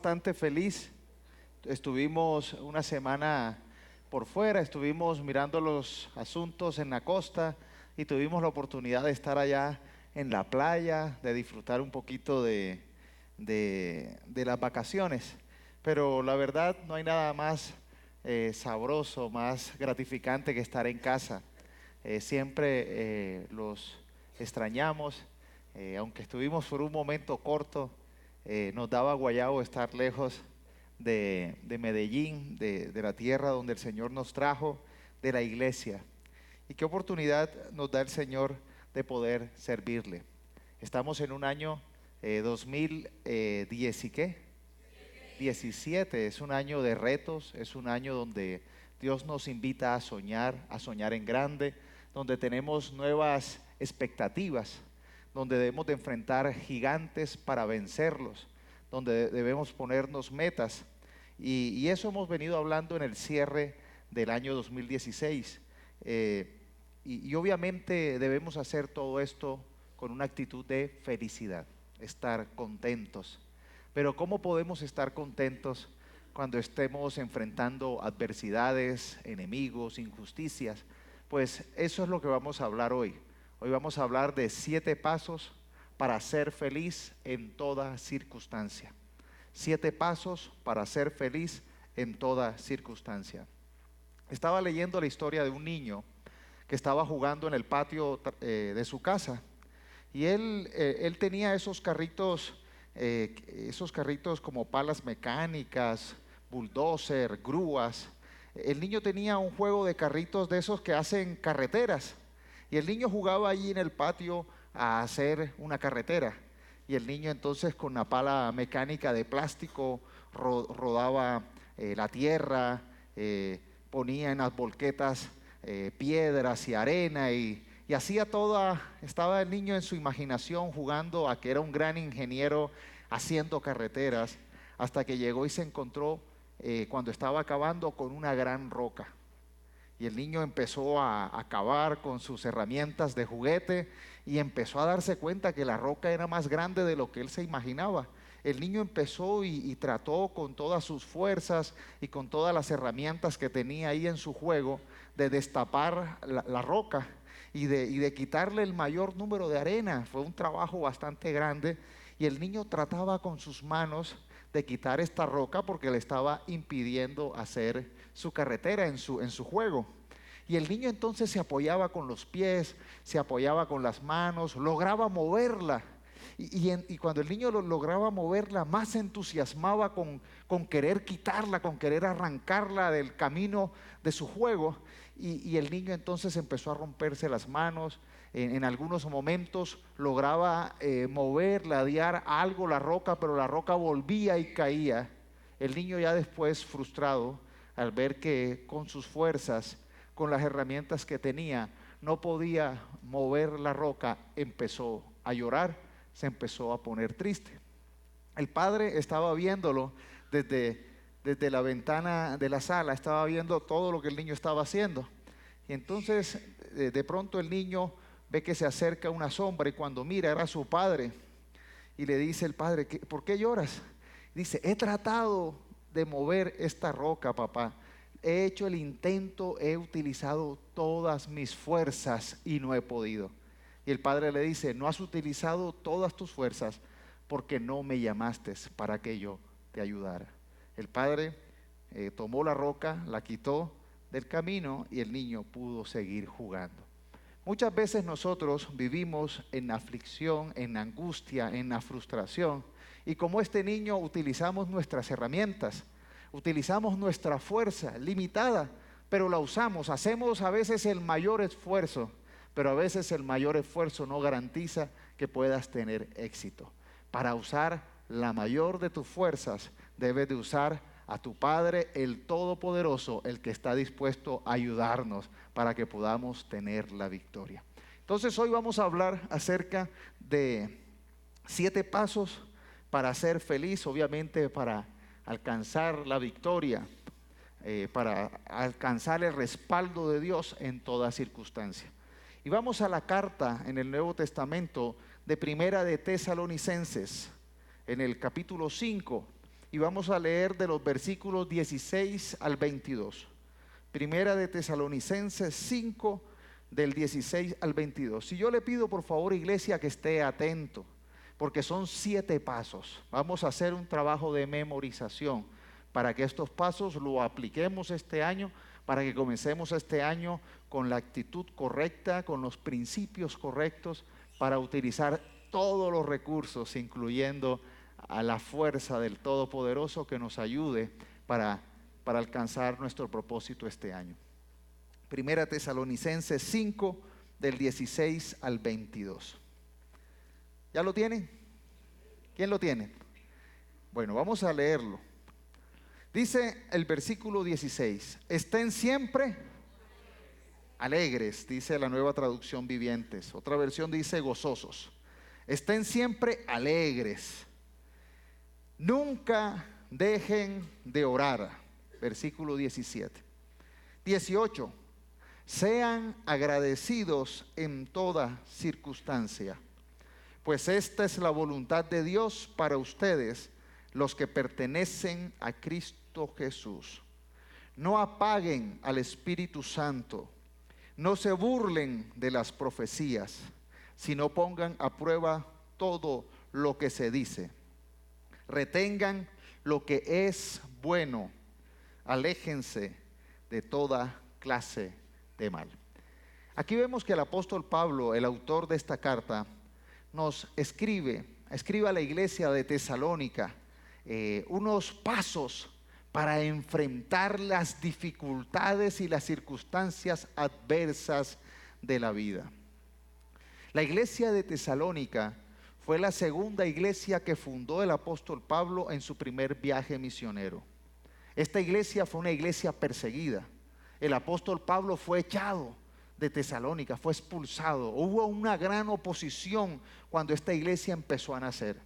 Bastante feliz. Estuvimos una semana por fuera, estuvimos mirando los asuntos en la costa y tuvimos la oportunidad de estar allá en la playa, de disfrutar un poquito de las vacaciones. Pero la verdad no hay nada más sabroso, más gratificante que estar en casa. Siempre los extrañamos, aunque estuvimos por un momento corto. Nos daba guayabo estar lejos de Medellín, de la tierra donde el Señor nos trajo, de la iglesia. Y qué oportunidad nos da el Señor de poder servirle. Estamos en un año 2010 ¿y qué? 17. Es un año de retos, es un año donde Dios nos invita a soñar en grande, donde tenemos nuevas expectativas, donde debemos de enfrentar gigantes para vencerlos, donde debemos ponernos metas. Y eso hemos venido hablando en el cierre del año 2016. Y obviamente debemos hacer todo esto con una actitud de felicidad, estar contentos. Pero ¿cómo podemos estar contentos cuando estemos enfrentando adversidades, enemigos, injusticias? Pues eso es lo que vamos a hablar hoy. Hoy vamos a hablar de 7 pasos para ser feliz en toda circunstancia. 7 pasos para ser feliz en toda circunstancia. Estaba leyendo la historia de un niño que estaba jugando en el patio de su casa y él tenía esos carritos como palas mecánicas, bulldozer, grúas. El niño tenía un juego de carritos de esos que hacen carreteras. Y el niño jugaba allí en el patio a hacer una carretera. Y el niño entonces con la pala mecánica de plástico rodaba la tierra, ponía en las volquetas piedras y arena y hacía estaba el niño en su imaginación jugando a que era un gran ingeniero haciendo carreteras, hasta que llegó y se encontró cuando estaba acabando con una gran roca. Y el niño empezó a cavar con sus herramientas de juguete y empezó a darse cuenta que la roca era más grande de lo que él se imaginaba. El niño empezó y trató con todas sus fuerzas y con todas las herramientas que tenía ahí en su juego de destapar la roca y de quitarle el mayor número de arena. Fue un trabajo bastante grande y el niño trataba con sus manos de quitar esta roca porque le estaba impidiendo hacer su carretera en su juego. Y el niño entonces se apoyaba con los pies, se apoyaba con las manos, lograba moverla. Y cuando el niño lograba moverla, más se entusiasmaba con querer quitarla, con querer arrancarla del camino de su juego. Y el niño entonces empezó a romperse las manos. En algunos momentos lograba mover, ladear algo la roca, pero la roca volvía y caía. El niño ya después frustrado al ver que con sus fuerzas, con las herramientas que tenía, no podía mover la roca, empezó a llorar, se empezó a poner triste. El padre estaba viéndolo desde la ventana de la sala, estaba viendo todo lo que el niño estaba haciendo. Y entonces de pronto el niño ve que se acerca una sombra y cuando mira era su padre. Y le dice el padre: ¿por qué lloras? Dice: he tratado de mover esta roca, papá. He hecho el intento, he utilizado todas mis fuerzas y no he podido. Y el padre le dice: no has utilizado todas tus fuerzas porque no me llamaste para que yo te ayudara. El padre tomó la roca, la quitó del camino y el niño pudo seguir jugando. Muchas veces nosotros vivimos en aflicción, en angustia, en la frustración, y como este niño utilizamos nuestras herramientas, utilizamos nuestra fuerza limitada, pero la usamos, hacemos a veces el mayor esfuerzo, pero a veces el mayor esfuerzo no garantiza que puedas tener éxito. Para usar la mayor de tus fuerzas, debes de usar a tu Padre, el Todopoderoso, el que está dispuesto a ayudarnos para que podamos tener la victoria. Entonces hoy vamos a hablar acerca de 7 pasos para ser feliz, obviamente para alcanzar la victoria, para alcanzar el respaldo de Dios en toda circunstancia. Y vamos a la carta en el Nuevo Testamento de Primera de Tesalonicenses, en el capítulo 5. y vamos a leer de los versículos 16 al 22. Primera de Tesalonicenses 5, del 16 al 22. Si yo le pido por favor, iglesia, que esté atento, porque son 7 pasos. Vamos a hacer un trabajo de memorización para que estos pasos lo apliquemos este año, para que comencemos este año con la actitud correcta, con los principios correctos, para utilizar todos los recursos, incluyendo a la fuerza del Todopoderoso que nos ayude para alcanzar nuestro propósito este año. Primera Tesalonicenses 5, del 16 al 22. ¿Ya lo tienen? ¿Quién lo tiene? Bueno, vamos a leerlo. Dice el versículo 16: estén siempre alegres, dice la Nueva Traducción Vivientes. Otra versión dice gozosos. Estén siempre alegres. Nunca dejen de orar. Versículo 17. 18. Sean agradecidos en toda circunstancia, pues esta es la voluntad de Dios para ustedes, los que pertenecen a Cristo Jesús. No apaguen al Espíritu Santo, no se burlen de las profecías, sino pongan a prueba todo lo que se dice. Retengan lo que es bueno, aléjense de toda clase de mal. Aquí vemos que el apóstol Pablo, el autor de esta carta, nos escribe a la iglesia de Tesalónica unos pasos para enfrentar las dificultades y las circunstancias adversas de la vida. La iglesia de Tesalónica fue la segunda iglesia que fundó el apóstol Pablo en su primer viaje misionero. Esta iglesia fue una iglesia perseguida. El apóstol Pablo fue echado de Tesalónica, fue expulsado. Hubo una gran oposición cuando esta iglesia empezó a nacer.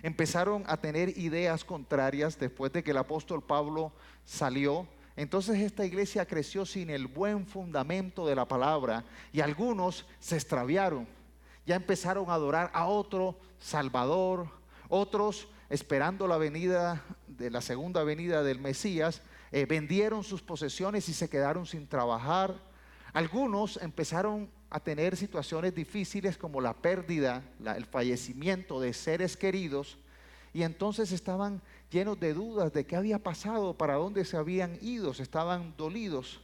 Empezaron a tener ideas contrarias después de que el apóstol Pablo salió. Entonces esta iglesia creció sin el buen fundamento de la palabra y algunos se extraviaron. Ya empezaron a adorar a otro Salvador, otros esperando la venida de la segunda venida del Mesías, vendieron sus posesiones y se quedaron sin trabajar. Algunos empezaron a tener situaciones difíciles como la pérdida, el fallecimiento de seres queridos, y entonces estaban llenos de dudas de qué había pasado, para dónde se habían ido, estaban dolidos.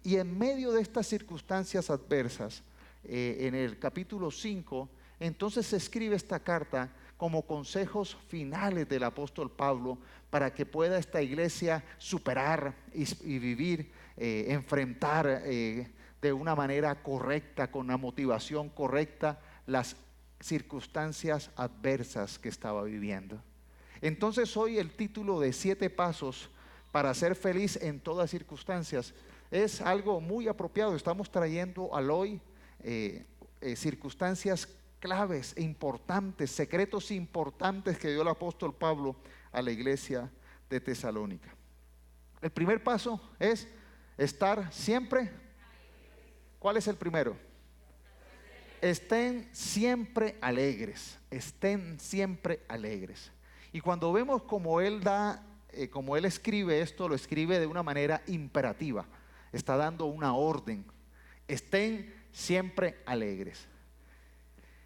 Y en medio de estas circunstancias adversas, en el capítulo 5, entonces se escribe esta carta como consejos finales del apóstol Pablo para que pueda esta iglesia superar y vivir, enfrentar de una manera correcta, con la motivación correcta, las circunstancias adversas que estaba viviendo. Entonces hoy el título de 7 pasos para ser feliz en todas circunstancias es algo muy apropiado. Estamos trayendo al hoy circunstancias claves e importantes, secretos importantes que dio el apóstol Pablo a la iglesia de Tesalónica. El primer paso es estar siempre. ¿Cuál es el primero? Estén siempre alegres, estén siempre alegres. Y cuando vemos como él escribe esto, lo escribe de una manera imperativa, está dando una orden. Estén siempre alegres.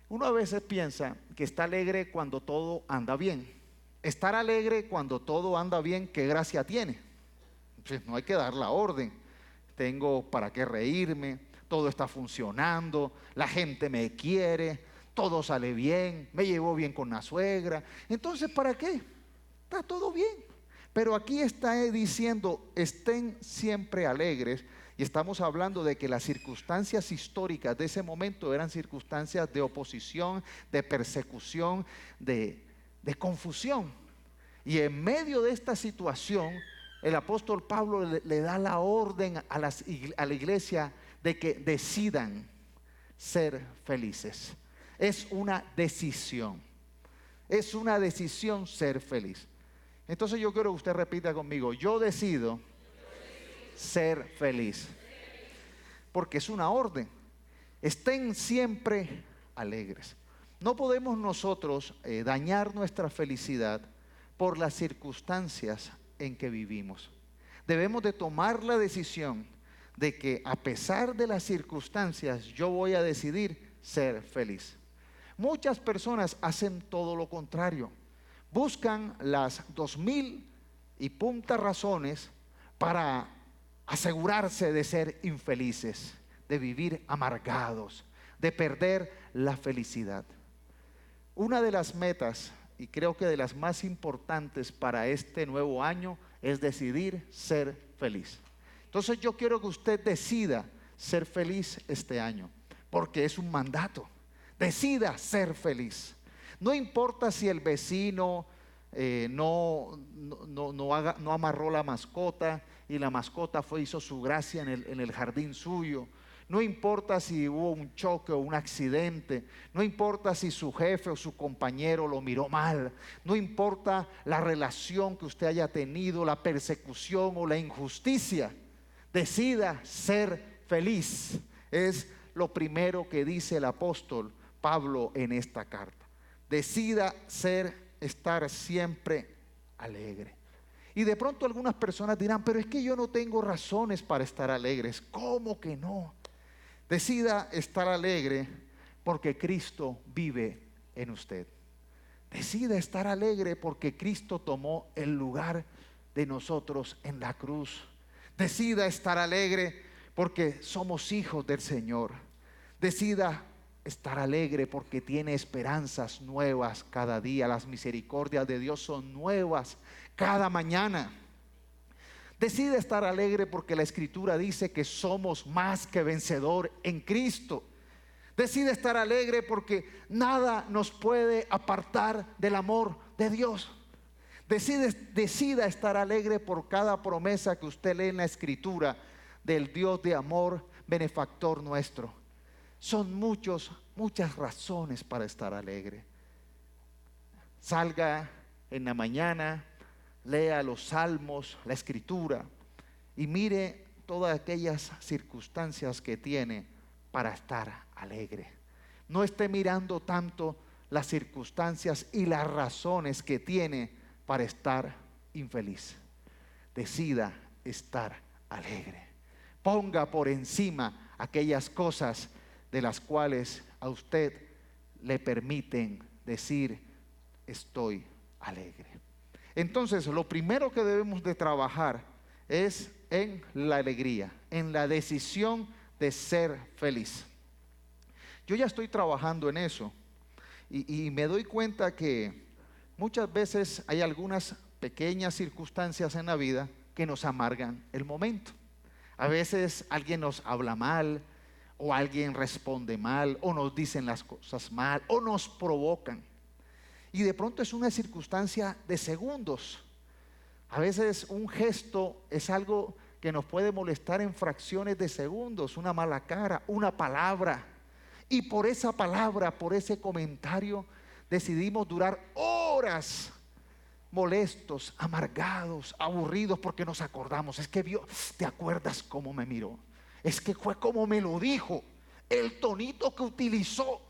Uno a veces piensa que está alegre cuando todo anda bien. Estar alegre cuando todo anda bien, ¿qué gracia tiene? Pues no hay que dar la orden. Tengo para qué reírme, todo está funcionando, la gente me quiere, todo sale bien, me llevo bien con la suegra. Entonces, ¿para qué? Está todo bien. Pero aquí está diciendo, estén siempre alegres. Y estamos hablando de que las circunstancias históricas de ese momento eran circunstancias de oposición, de persecución, de confusión. Y en medio de esta situación, el apóstol Pablo le da la orden a la iglesia de que decidan ser felices. Es una decisión. Es una decisión ser feliz. Entonces yo quiero que usted repita conmigo: yo decido ser feliz. Porque es una orden. Estén siempre alegres. No podemos nosotros dañar nuestra felicidad por las circunstancias en que vivimos. Debemos de tomar la decisión de que a pesar de las circunstancias yo voy a decidir ser feliz. Muchas personas hacen todo lo contrario. Buscan las 2000 y punta razones para asegurarse de ser infelices, de vivir amargados, de perder la felicidad. Una de las metas, y creo que de las más importantes para este nuevo año, es decidir ser feliz. Entonces yo quiero que usted decida ser feliz este año, porque es un mandato. Decida ser feliz. No importa si el vecino no amarró la mascota y la mascota hizo su gracia en el jardín suyo. No importa si hubo un choque o un accidente. No importa si su jefe o su compañero lo miró mal. No importa la relación que usted haya tenido, la persecución o la injusticia. Decida ser feliz. Es lo primero que dice el apóstol Pablo en esta carta. Decida estar siempre alegre. Y de pronto algunas personas dirán, pero es que yo no tengo razones para estar alegres. ¿Cómo que no? Decida estar alegre porque Cristo vive en usted. Decida estar alegre porque Cristo tomó el lugar de nosotros en la cruz. Decida estar alegre porque somos hijos del Señor. Decida estar alegre porque tiene esperanzas nuevas cada día. Las misericordias de Dios son nuevas cada mañana. Decide estar alegre porque la Escritura dice que somos más que vencedor en Cristo. Decide estar alegre porque nada nos puede apartar del amor de Dios. Decida estar alegre por cada promesa que usted lee en la Escritura del Dios de amor, benefactor nuestro. Son muchas razones para estar alegre. Salga en la mañana, lea los salmos, la Escritura y mire todas aquellas circunstancias que tiene para estar alegre. No esté mirando tanto las circunstancias y las razones que tiene para estar infeliz. Decida estar alegre. Ponga por encima aquellas cosas de las cuales a usted le permiten decir estoy alegre. Entonces, lo primero que debemos de trabajar es en la alegría, en la decisión de ser feliz. Yo ya estoy trabajando en eso y me doy cuenta que muchas veces hay algunas pequeñas circunstancias en la vida que nos amargan el momento. A veces alguien nos habla mal, o alguien responde mal, o nos dicen las cosas mal, o nos provocan. Y de pronto es una circunstancia de segundos. A veces un gesto es algo que nos puede molestar en fracciones de segundos, una mala cara, una palabra. Y por esa palabra, por ese comentario, decidimos durar horas molestos, amargados, aburridos, porque nos acordamos. Es que ¿te acuerdas cómo me miró? Es que fue como me lo dijo, el tonito que utilizó.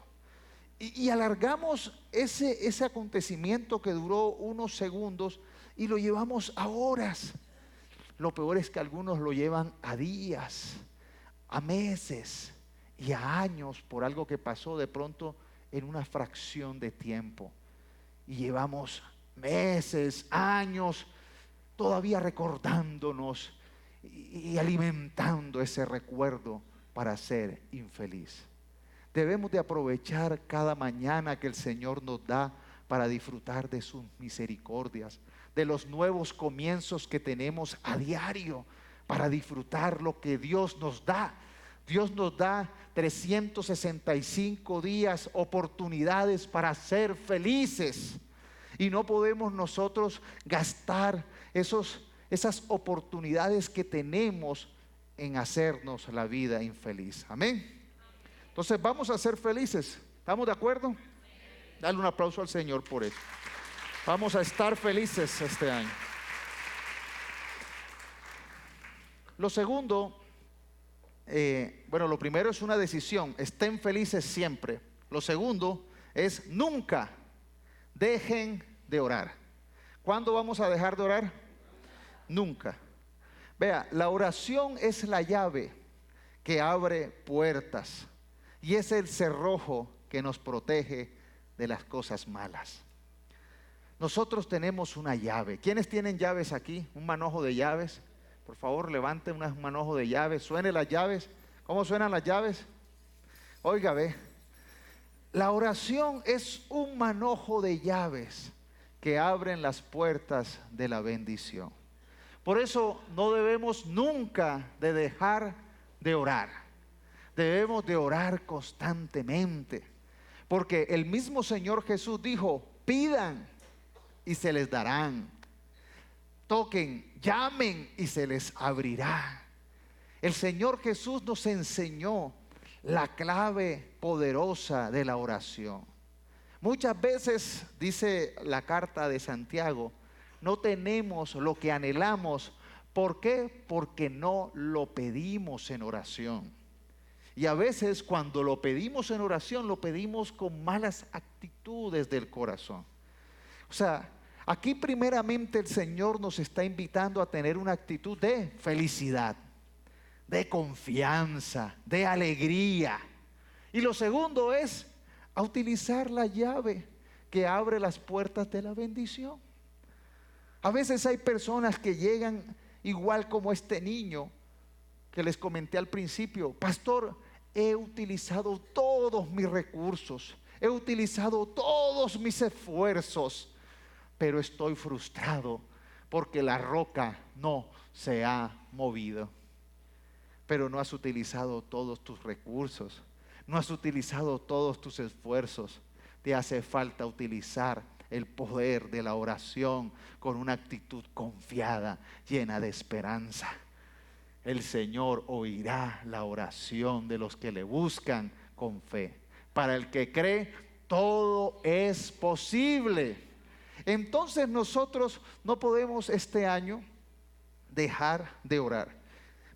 Y alargamos ese acontecimiento que duró unos segundos y lo llevamos a horas. Lo peor es que algunos lo llevan a días, a meses y a años por algo que pasó de pronto en una fracción de tiempo. Y llevamos meses, años, todavía recordándonos y alimentando ese recuerdo para ser infeliz. Debemos de aprovechar cada mañana que el Señor nos da para disfrutar de sus misericordias, de los nuevos comienzos que tenemos a diario, para disfrutar lo que Dios nos da. Dios nos da 365 días, oportunidades para ser felices. Y no podemos nosotros gastar esas oportunidades que tenemos en hacernos la vida infeliz. Amén. Entonces vamos a ser felices. ¿Estamos de acuerdo? Dale un aplauso al Señor por eso. Vamos a estar felices este año. Lo segundo, lo primero es una decisión. Estén felices siempre. Lo segundo es nunca dejen de orar. ¿Cuándo vamos a dejar de orar? Nunca. Vea, la oración es la llave que abre puertas y es el cerrojo que nos protege de las cosas malas. Nosotros tenemos una llave. ¿Quiénes tienen llaves aquí? Un manojo de llaves. Por favor, levante un manojo de llaves. Suene las llaves. ¿Cómo suenan las llaves? Oiga, ve. La oración es un manojo de llaves que abren las puertas de la bendición. Por eso no debemos nunca de dejar de orar. Debemos de orar constantemente. Porque el mismo Señor Jesús dijo, pidan y se les darán. Toquen, llamen y se les abrirá. El Señor Jesús nos enseñó la clave poderosa de la oración. Muchas veces, dice la carta de Santiago, no tenemos lo que anhelamos. ¿Por qué? Porque no lo pedimos en oración. Y a veces cuando lo pedimos en oración, lo pedimos con malas actitudes del corazón. O sea, aquí primeramente el Señor nos está invitando a tener una actitud de felicidad, de confianza, de alegría. Y lo segundo es a utilizar la llave que abre las puertas de la bendición. A veces hay personas que llegan igual como este niño que les comenté al principio. Pastor, he utilizado todos mis recursos, he utilizado todos mis esfuerzos, pero estoy frustrado porque la roca no se ha movido. Pero no has utilizado todos tus recursos, no has utilizado todos tus esfuerzos. Te hace falta utilizar el poder de la oración con una actitud confiada, llena de esperanza. El Señor oirá la oración de los que le buscan con fe. Para el que cree, todo es posible. Entonces nosotros no podemos este año dejar de orar.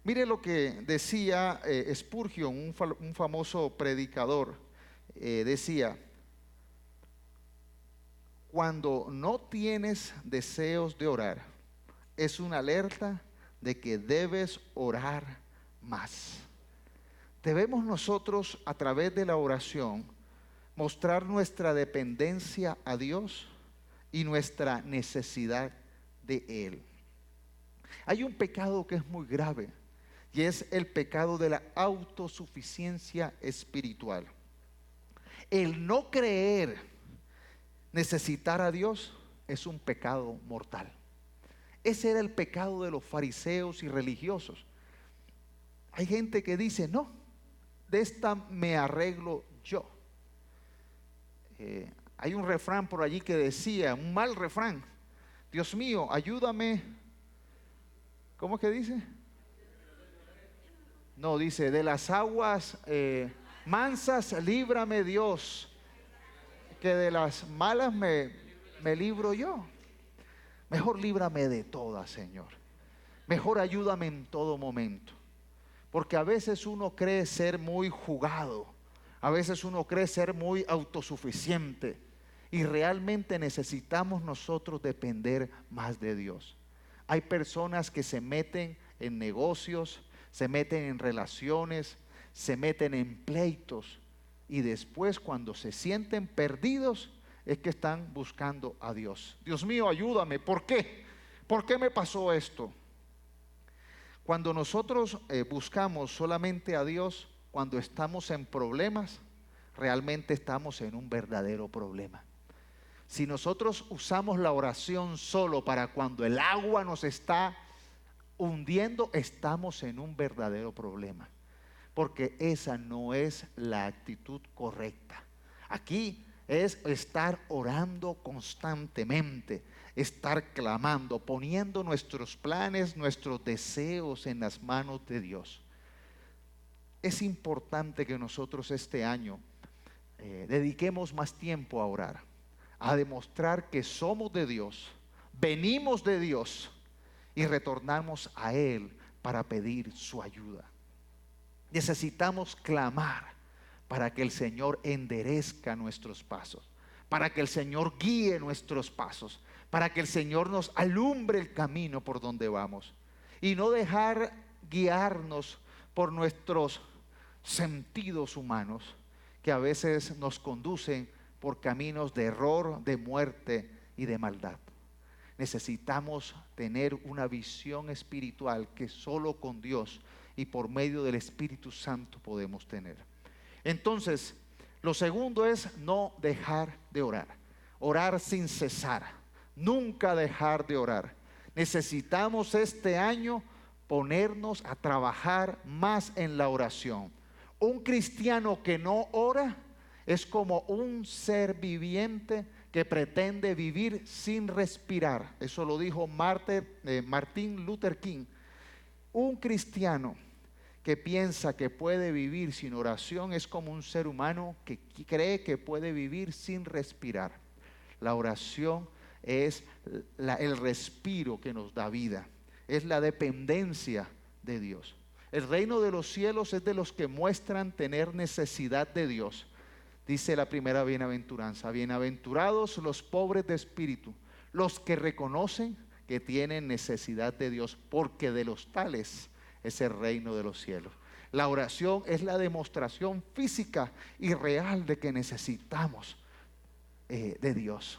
Mire lo que decía Spurgeon, un famoso predicador. Decía, cuando no tienes deseos de orar, es una alerta de que debes orar más. Debemos nosotros, a través de la oración, mostrar nuestra dependencia a Dios y nuestra necesidad de Él. Hay un pecado que es muy grave y es el pecado de la autosuficiencia espiritual. El no creer necesitar a Dios es un pecado mortal. Ese era el pecado de los fariseos y religiosos. Hay gente que dice, no, de esta me arreglo yo. Hay un refrán por allí que decía, un mal refrán: Dios mío, ayúdame. ¿Cómo es que dice? No, dice, de las aguas mansas líbrame Dios, que de las malas me libro yo. Mejor líbrame de todas, Señor. Mejor ayúdame en todo momento. Porque a veces uno cree ser muy jugado, a veces uno cree ser muy autosuficiente, y realmente necesitamos nosotros depender más de Dios. Hay personas que se meten en negocios, se meten en relaciones, se meten en pleitos, y después cuando se sienten perdidos es que están buscando a Dios. Dios mío, ayúdame. ¿Por qué? ¿Por qué me pasó esto? Cuando nosotros buscamos solamente a Dios cuando estamos en problemas, realmente estamos en un verdadero problema. Si nosotros usamos la oración solo para cuando el agua nos está hundiendo, estamos en un verdadero problema, porque esa no es la actitud correcta. Aquí es estar orando constantemente, estar clamando, poniendo nuestros planes, nuestros deseos en las manos de Dios. Es importante que nosotros este año dediquemos más tiempo a orar, a demostrar que somos de Dios, venimos de Dios y retornamos a Él para pedir su ayuda. Necesitamos clamar para que el Señor enderezca nuestros pasos, para que el Señor guíe nuestros pasos, para que el Señor nos alumbre el camino por donde vamos y no dejar guiarnos por nuestros sentidos humanos que a veces nos conducen por caminos de error, de muerte y de maldad. Necesitamos tener una visión espiritual que solo con Dios y por medio del Espíritu Santo podemos tener. Entonces, lo segundo es no dejar de orar. Orar sin cesar. Nunca dejar de orar. Necesitamos este año ponernos a trabajar más en la oración. Un cristiano que no ora es como un ser viviente que pretende vivir sin respirar. Eso lo dijo Martin Luther King. Un cristiano que piensa que puede vivir sin oración es como un ser humano que cree que puede vivir sin respirar. La oración es el respiro que nos da vida, es la dependencia de Dios. El reino de los cielos es de los que muestran tener necesidad de Dios. Dice la primera bienaventuranza: bienaventurados los pobres de espíritu, los que reconocen que tienen necesidad de Dios, porque de los tales es el reino de los cielos. La oración es la demostración física y real de que necesitamos de Dios.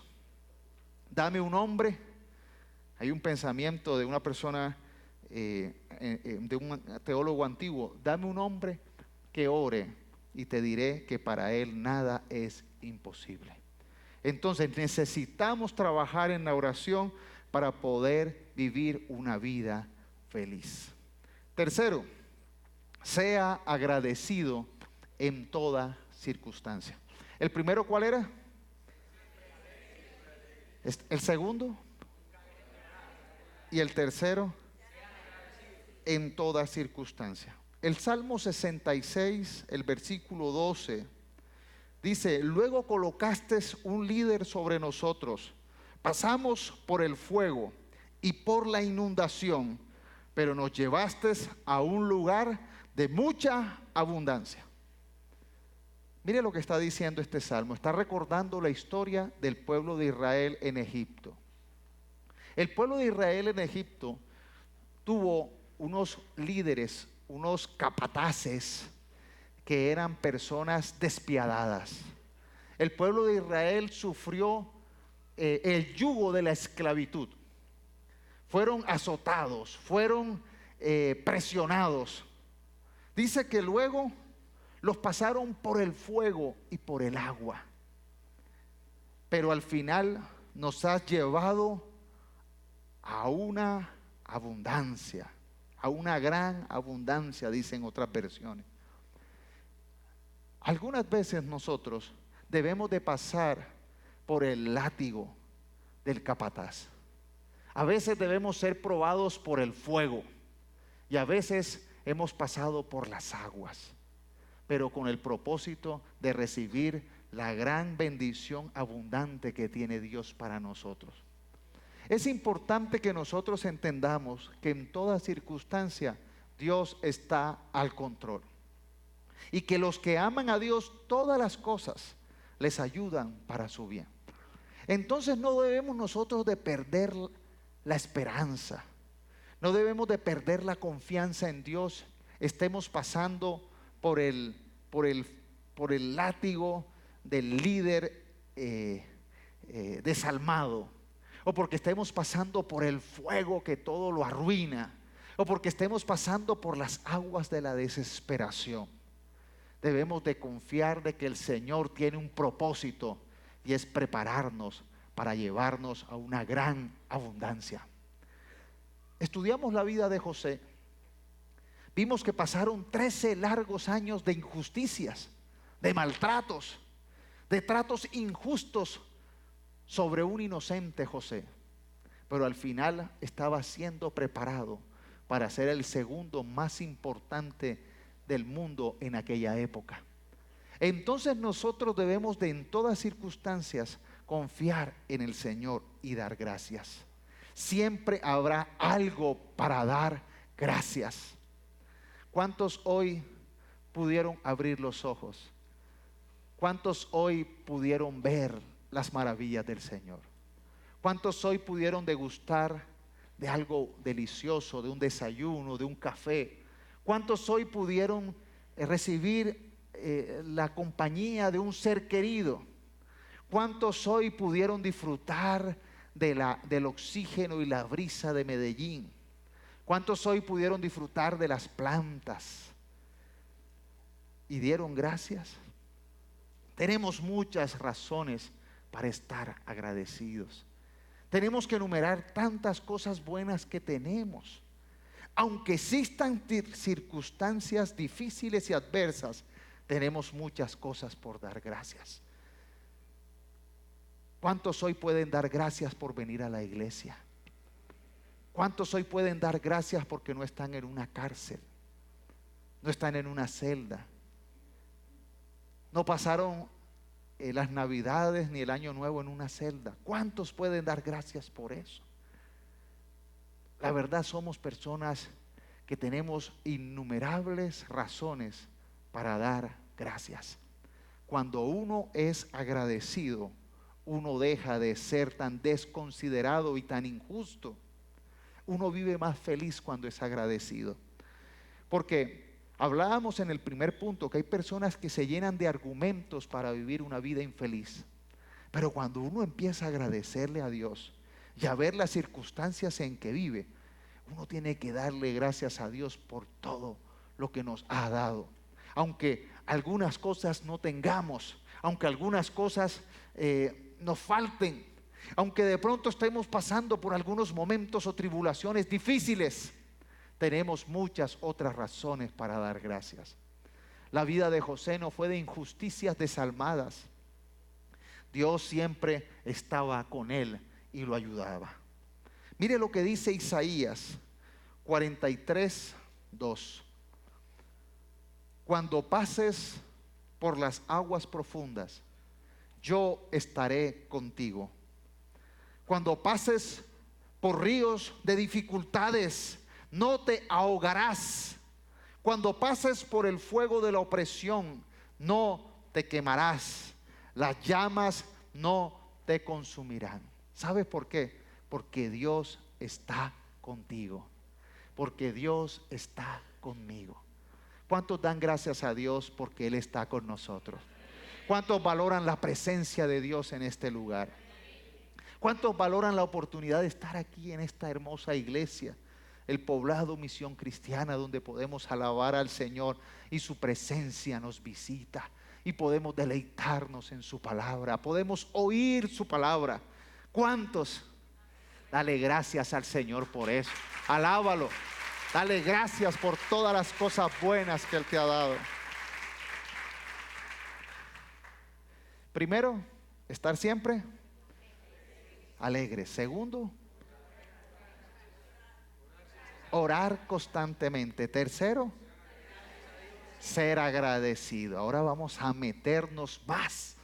Dame un hombre. Hay un pensamiento de una persona, de un teólogo antiguo: dame un hombre que ore y te diré que para él nada es imposible. Entonces necesitamos trabajar en la oración para poder vivir una vida feliz. Tercero, sea agradecido en toda circunstancia. ¿El primero cuál era? ¿El segundo? Y el tercero, en toda circunstancia. El Salmo 66, el versículo 12, dice: luego colocaste un líder sobre nosotros, pasamos por el fuego y por la inundación, pero nos llevaste a un lugar de mucha abundancia. Mire lo que está diciendo este salmo. Está recordando la historia del pueblo de Israel en Egipto. El pueblo de Israel en Egipto tuvo unos líderes, unos capataces que eran personas despiadadas. El pueblo de Israel sufrió el yugo de la esclavitud. Fueron azotados, fueron presionados. Dice que luego los pasaron por el fuego y por el agua, pero al final nos has llevado a una abundancia, a una gran abundancia, dicen otras versiones. Algunas veces nosotros debemos de pasar por el látigo del capataz. A veces debemos ser probados por el fuego y a veces hemos pasado por las aguas, pero con el propósito de recibir la gran bendición abundante que tiene Dios para nosotros. Es importante que nosotros entendamos que en toda circunstancia Dios está al control y que los que aman a Dios, todas las cosas les ayudan para su bien. Entonces no debemos nosotros de perder la esperanza, no debemos de perder la confianza en Dios. Estemos pasando por el látigo del líder desalmado, o porque estemos pasando por el fuego que todo lo arruina, o porque estemos pasando por las aguas de la desesperación. Debemos de confiar de que el Señor tiene un propósito y es prepararnos para llevarnos a una gran abundancia. Estudiamos la vida de José. Vimos que pasaron 13 largos años de injusticias, de maltratos, de tratos injustos sobre un inocente José. Pero al final estaba siendo preparado para ser el segundo más importante del mundo en aquella época. Entonces nosotros debemos de en todas circunstancias confiar en el Señor y dar gracias. Siempre habrá algo para dar gracias. ¿Cuántos hoy pudieron abrir los ojos? ¿Cuántos hoy pudieron ver las maravillas del Señor? ¿Cuántos hoy pudieron degustar de algo delicioso, de un desayuno, de un café? ¿Cuántos hoy pudieron recibir la compañía de un ser querido? ¿Cuántos hoy pudieron disfrutar del oxígeno y la brisa de Medellín? ¿Cuántos hoy pudieron disfrutar de las plantas y dieron gracias? Tenemos muchas razones para estar agradecidos. Tenemos que enumerar tantas cosas buenas que tenemos. Aunque existan circunstancias difíciles y adversas, tenemos muchas cosas por dar gracias. ¿Cuántos hoy pueden dar gracias por venir a la iglesia? ¿Cuántos hoy pueden dar gracias porque no están en una cárcel? No están en una celda. No pasaron las Navidades ni el Año Nuevo en una celda. ¿Cuántos pueden dar gracias por eso? La verdad, somos personas que tenemos innumerables razones para dar gracias. Cuando uno es agradecido, uno deja de ser tan desconsiderado y tan injusto. Uno vive más feliz cuando es agradecido. Porque hablábamos en el primer punto que hay personas que se llenan de argumentos para vivir una vida infeliz. Pero cuando uno empieza a agradecerle a Dios y a ver las circunstancias en que vive, uno tiene que darle gracias a Dios por todo lo que nos ha dado. Aunque algunas cosas no tengamos, aunque algunas cosas nos falten, aunque de pronto estemos pasando por algunos momentos o tribulaciones difíciles, tenemos muchas otras razones para dar gracias. La vida de José no fue de injusticias desalmadas. Dios siempre estaba con él y lo ayudaba. Mire lo que dice Isaías 43:2. Cuando pases por las aguas profundas, yo estaré contigo. Cuando pases por ríos de dificultades, no te ahogarás. Cuando pases por el fuego de la opresión, no te quemarás. Las llamas no te consumirán. ¿Sabes por qué? Porque Dios está contigo. Porque Dios está conmigo. ¿Cuántos dan gracias a Dios porque Él está con nosotros? ¿Cuántos valoran la presencia de Dios en este lugar? ¿Cuántos valoran la oportunidad de estar aquí en esta hermosa iglesia, el Poblado Misión Cristiana, donde podemos alabar al Señor y su presencia nos visita y podemos deleitarnos en su palabra, podemos oír su palabra? ¿Cuántos? Dale gracias al Señor por eso. Alábalo. Dale gracias por todas las cosas buenas que Él te ha dado. Primero, estar siempre alegre. Segundo, orar constantemente. Tercero, ser agradecido. Ahora vamos a meternos más.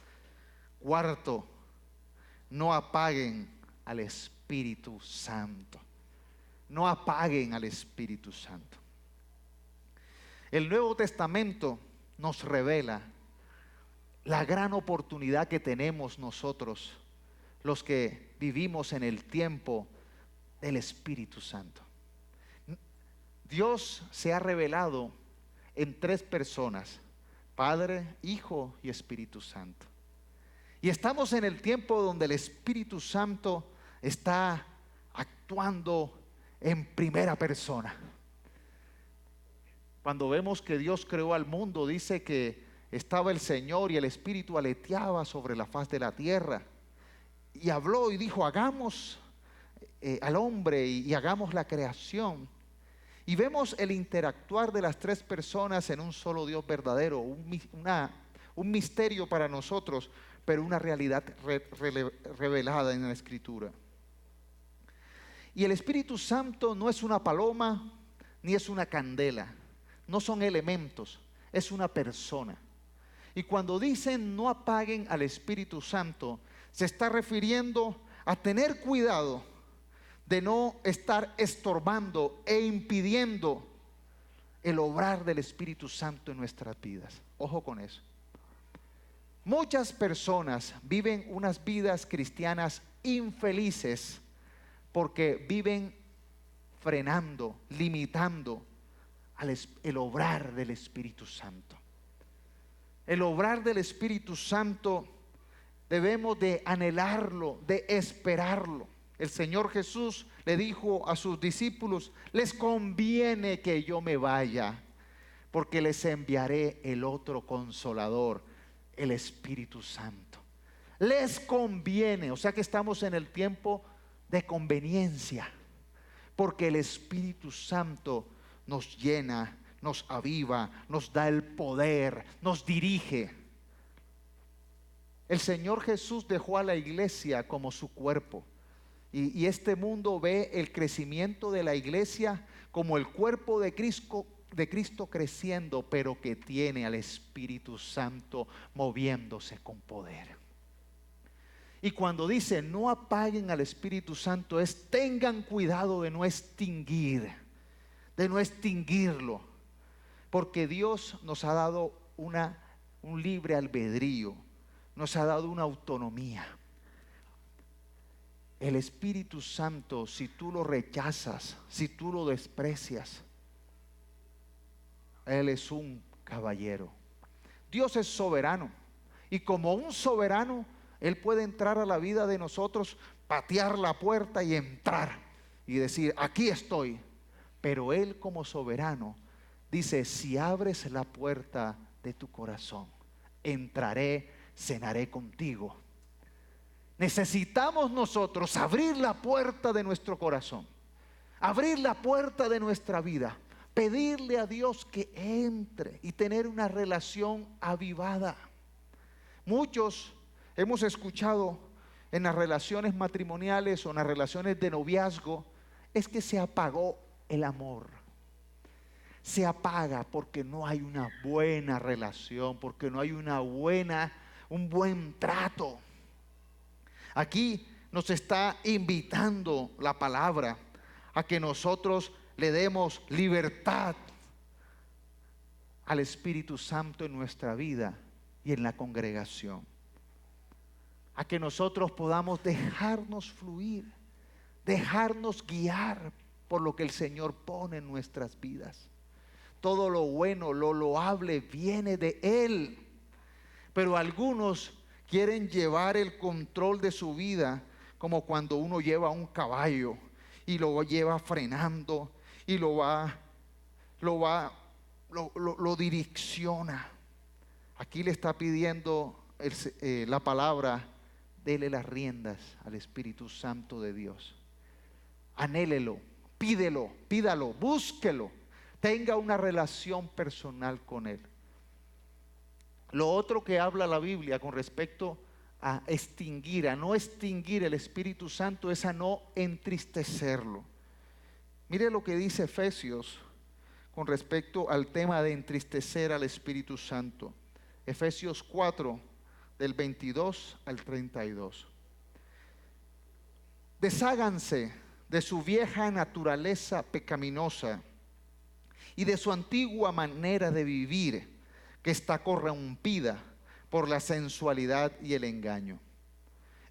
Cuarto, no apaguen al Espíritu Santo. No apaguen al Espíritu Santo. El Nuevo Testamento nos revela la gran oportunidad que tenemos nosotros, los que vivimos en el tiempo del Espíritu Santo. Dios se ha revelado en tres personas: Padre, Hijo y Espíritu Santo. Y estamos en el tiempo donde el Espíritu Santo está actuando en primera persona. Cuando vemos que Dios creó al mundo, dice que estaba el Señor y el Espíritu aleteaba sobre la faz de la tierra. Y habló y dijo: hagamos al hombre y hagamos la creación. Y vemos el interactuar de las tres personas en un solo Dios verdadero, un misterio para nosotros, pero una realidad revelada en la Escritura. Y el Espíritu Santo no es una paloma ni es una candela, no son elementos, es una persona. Y cuando dicen no apaguen al Espíritu Santo, se está refiriendo a tener cuidado de no estar estorbando e impidiendo el obrar del Espíritu Santo en nuestras vidas. Ojo con eso. Muchas personas viven unas vidas cristianas infelices porque viven frenando, limitando el obrar del Espíritu Santo. El obrar del Espíritu Santo debemos de anhelarlo, de esperarlo. El Señor Jesús le dijo a sus discípulos: les conviene que yo me vaya, porque les enviaré el otro consolador, el Espíritu Santo. Les conviene, o sea que estamos en el tiempo de conveniencia, porque el Espíritu Santo nos llena, nos aviva, nos da el poder, nos dirige. El Señor Jesús dejó a la iglesia como su cuerpo, y este mundo ve el crecimiento de la iglesia como el cuerpo de Cristo creciendo, pero que tiene al Espíritu Santo moviéndose con poder. Y cuando dice no apaguen al Espíritu Santo, es tengan cuidado de no extinguirlo, porque Dios nos ha dado un libre albedrío, nos ha dado una autonomía. El Espíritu Santo, si tú lo rechazas, si tú lo desprecias, Él es un caballero. Dios es soberano, y como un soberano, Él puede entrar a la vida de nosotros, patear la puerta y entrar y decir: aquí estoy. Pero Él, como soberano, dice: si abres la puerta de tu corazón, entraré, cenaré contigo. Necesitamos nosotros abrir la puerta de nuestro corazón, abrir la puerta de nuestra vida, pedirle a Dios que entre y tener una relación avivada. Muchos hemos escuchado en las relaciones matrimoniales o en las relaciones de noviazgo, es que se apagó el amor. Se apaga porque no hay una buena relación, porque no hay un buen trato. Aquí nos está invitando la palabra a que nosotros le demos libertad al Espíritu Santo en nuestra vida y en la congregación. A que nosotros podamos dejarnos fluir, dejarnos guiar por lo que el Señor pone en nuestras vidas. Todo lo bueno, lo loable viene de Él. Pero algunos quieren llevar el control de su vida como cuando uno lleva un caballo y lo lleva frenando y lo direcciona. Aquí le está pidiendo la palabra: dele las riendas al Espíritu Santo de Dios. Anhélelo, pídalo, búsquelo, tenga una relación personal con Él. Lo otro que habla la Biblia con respecto a no extinguir el Espíritu Santo, es a no entristecerlo. Mire lo que dice Efesios con respecto al tema de entristecer al Espíritu Santo. Efesios 4, del 22 al 32. Desháganse de su vieja naturaleza pecaminosa y de su antigua manera de vivir, que está corrompida por la sensualidad y el engaño.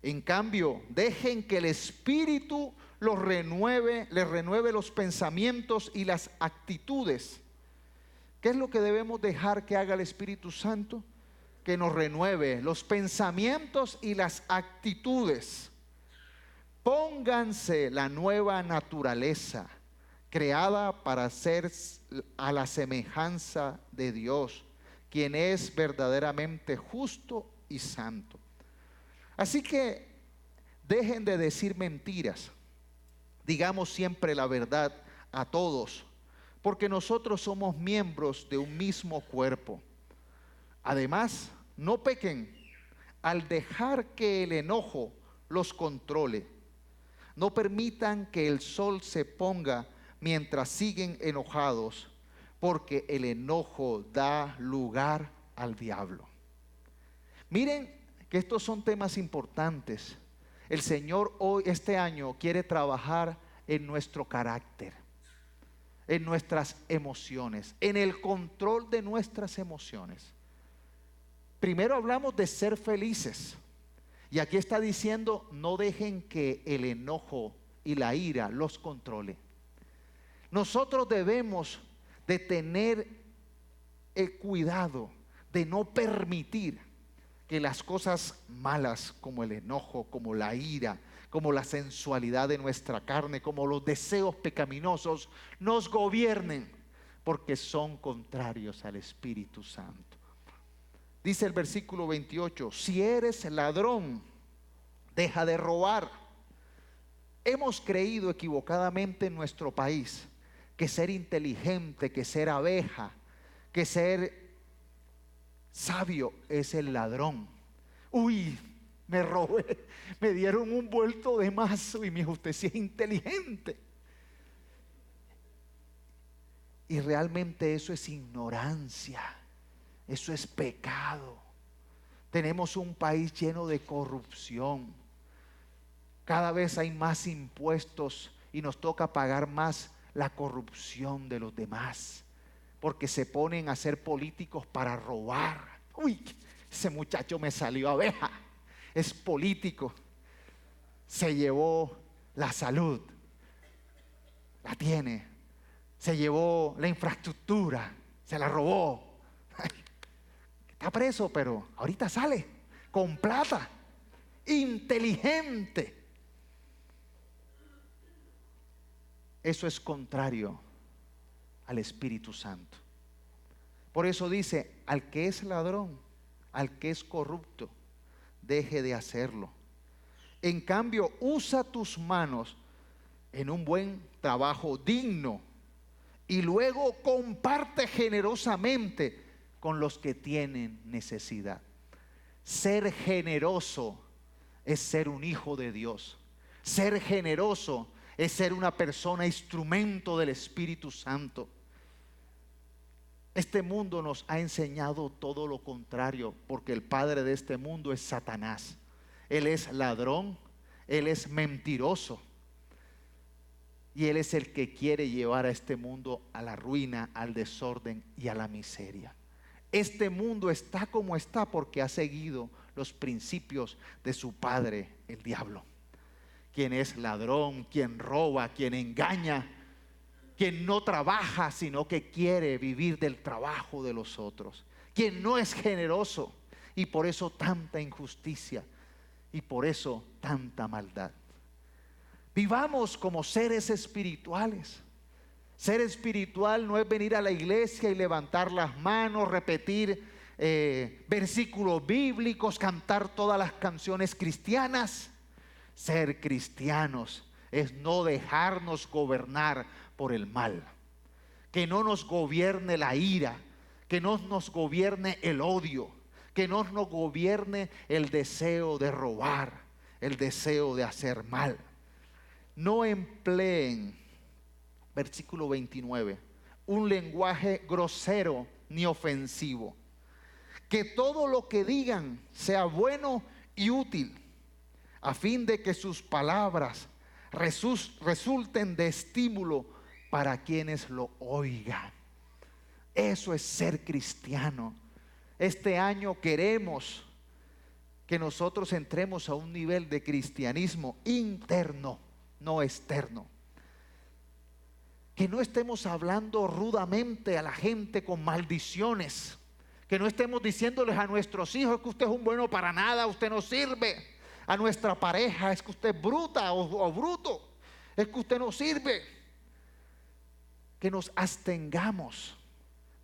En cambio, dejen que el Espíritu les renueve los pensamientos y las actitudes. ¿Qué es lo que debemos dejar que haga el Espíritu Santo? Que nos renueve los pensamientos y las actitudes. Pónganse la nueva naturaleza, creada para ser a la semejanza de Dios, quien es verdaderamente justo y santo. Así que dejen de decir mentiras. Digamos siempre la verdad a todos, porque nosotros somos miembros de un mismo cuerpo. Además, no pequen al dejar que el enojo los controle. No permitan que el sol se ponga mientras siguen enojados, porque el enojo da lugar al diablo. Miren que estos son temas importantes. El Señor este año quiere trabajar en nuestro carácter, en nuestras emociones, en el control de nuestras emociones. Primero hablamos de ser felices. Y aquí está diciendo, no dejen que el enojo y la ira los controle. Nosotros debemos de tener el cuidado de no permitir que las cosas malas como el enojo, como la ira, como la sensualidad de nuestra carne, como los deseos pecaminosos nos gobiernen, porque son contrarios al Espíritu Santo. Dice el versículo 28, si eres ladrón, deja de robar. Hemos creído equivocadamente en nuestro país que ser inteligente, que ser abeja, que ser sabio es el ladrón. Uy, me robé, me dieron un vuelto de mazo y me dijo, usted sí es inteligente. Y realmente eso es ignorancia, eso es pecado. Tenemos un país lleno de corrupción. Cada vez hay más impuestos y nos toca pagar más la corrupción de los demás, porque se ponen a ser políticos para robar. Uy, ese muchacho me salió abeja, es político, se llevó la salud, la tiene, se llevó la infraestructura, se la robó. Ay, está preso, pero ahorita sale con plata, inteligente. Eso es contrario al Espíritu Santo. Por eso dice, al que es ladrón, al que es corrupto, deje de hacerlo. En cambio, usa tus manos en un buen trabajo digno y luego comparte generosamente con los que tienen necesidad. Ser generoso es ser un hijo de Dios. Ser generoso es ser una persona instrumento del Espíritu Santo. Este mundo nos ha enseñado todo lo contrario, porque el padre de este mundo es Satanás. Él es ladrón, él es mentiroso y él es el que quiere llevar a este mundo a la ruina, al desorden y a la miseria. Este mundo está como está porque ha seguido los principios de su padre, el diablo. Quien es ladrón, quien roba, quien engaña, quien no trabaja sino que quiere vivir del trabajo de los otros, quien no es generoso, y por eso tanta injusticia y por eso tanta maldad. Vivamos como seres espirituales. Ser espiritual no es venir a la iglesia y levantar las manos, repetir versículos bíblicos, cantar todas las canciones cristianas. Ser cristianos es no dejarnos gobernar por el mal. Que no nos gobierne la ira, que no nos gobierne el odio, que no nos gobierne el deseo de robar, el deseo de hacer mal. No empleen, versículo 29, un lenguaje grosero ni ofensivo. Que todo lo que digan sea bueno y útil, a fin de que sus palabras resulten de estímulo para quienes lo oigan. Eso es ser cristiano. Este año queremos que nosotros entremos a un nivel de cristianismo interno, no externo. Que no estemos hablando rudamente a la gente con maldiciones. Que no estemos diciéndoles a nuestros hijos que usted es un bueno para nada, usted no sirve. A nuestra pareja es que usted es bruta o bruto, es que usted no sirve. Que nos abstengamos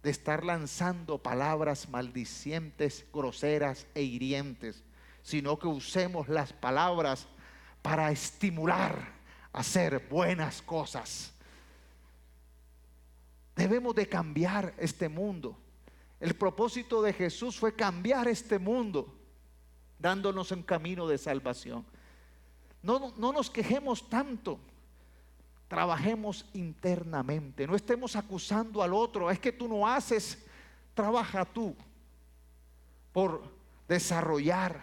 de estar lanzando palabras maldicientes, groseras e hirientes, sino que usemos las palabras para estimular a hacer buenas cosas. Debemos de cambiar este mundo. El propósito de Jesús fue cambiar este mundo, dándonos un camino de salvación. No nos quejemos tanto. Trabajemos internamente. No estemos acusando al otro. Es que tú no haces. Trabaja tú por desarrollar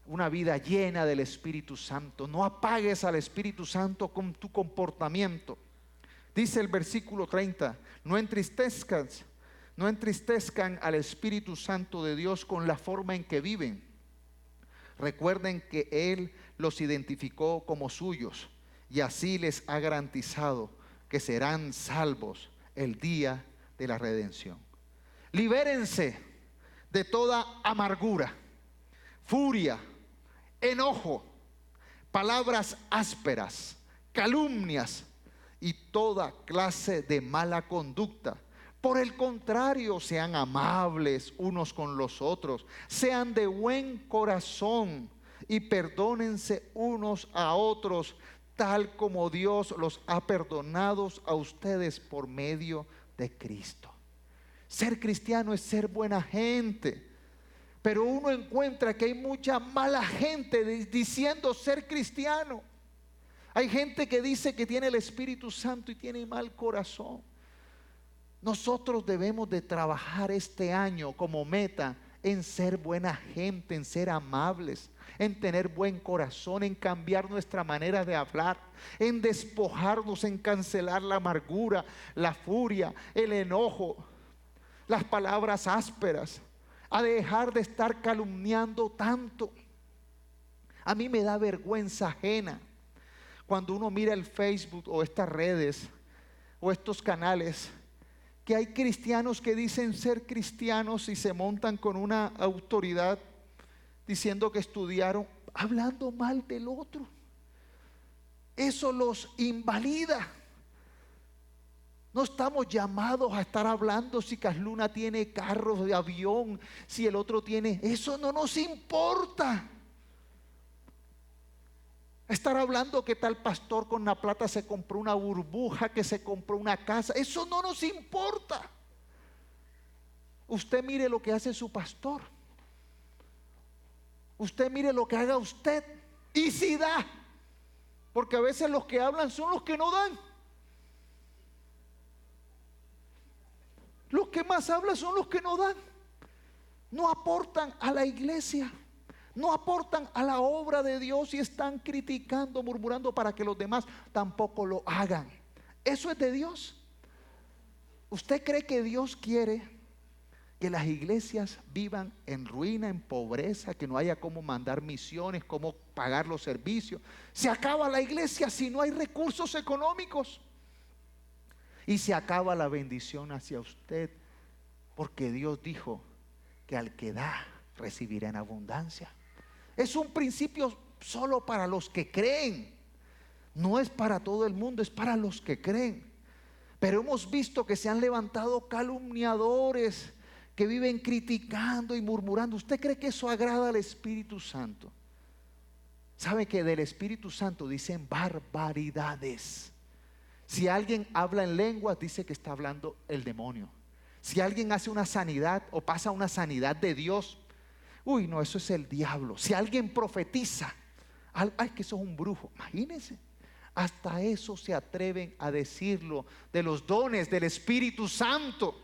una vida llena del Espíritu Santo. No apagues al Espíritu Santo con tu comportamiento. Dice el versículo 30, no entristezcas No entristezcan al Espíritu Santo de Dios con la forma en que viven. Recuerden que Él los identificó como suyos y así les ha garantizado que serán salvos el día de la redención. Libérense de toda amargura, furia, enojo, palabras ásperas, calumnias y toda clase de mala conducta. Por el contrario, sean amables unos con los otros, sean de buen corazón y perdónense unos a otros, tal como Dios los ha perdonado a ustedes por medio de Cristo. Ser cristiano es ser buena gente, pero uno encuentra que hay mucha mala gente diciendo ser cristiano. Hay gente que dice que tiene el Espíritu Santo y tiene mal corazón. Nosotros debemos de trabajar este año como meta en ser buena gente, en ser amables, en tener buen corazón, en cambiar nuestra manera de hablar, en despojarnos, en cancelar la amargura, la furia, el enojo, las palabras ásperas, a dejar de estar calumniando tanto. A mí me da vergüenza ajena cuando uno mira el Facebook o estas redes o estos canales, que hay cristianos que dicen ser cristianos y se montan con una autoridad diciendo que estudiaron, hablando mal del otro. Eso los invalida. No estamos llamados a estar hablando si Casluna tiene carros de avión, si el otro tiene, eso no nos importa. Estar hablando que tal pastor con la plata se compró una burbuja, que se compró una casa, eso no nos importa. Usted mire lo que hace su pastor. Usted mire lo que haga usted y si da, porque a veces los que hablan son los que no dan. Los que más hablan son los que no dan. No aportan a la iglesia, no aportan a la obra de Dios y están criticando, murmurando para que los demás tampoco lo hagan. Eso es de Dios. ¿Usted cree que Dios quiere que las iglesias vivan en ruina, en pobreza, que no haya cómo mandar misiones, cómo pagar los servicios? Se acaba la iglesia si no hay recursos económicos. Y se acaba la bendición hacia usted, porque Dios dijo que al que da, recibirá en abundancia. Es un principio solo para los que creen. No es para todo el mundo, es para los que creen. Pero hemos visto que se han levantado calumniadores que viven criticando y murmurando. ¿Usted cree que eso agrada al Espíritu Santo? ¿Sabe que del Espíritu Santo dicen barbaridades? Si alguien habla en lenguas, dice que está hablando el demonio. Si alguien hace una sanidad o pasa una sanidad de Dios, uy, no, eso es el diablo. Si alguien profetiza, ay, que eso es un brujo. Imagínense, hasta eso se atreven a decirlo de los dones del Espíritu Santo.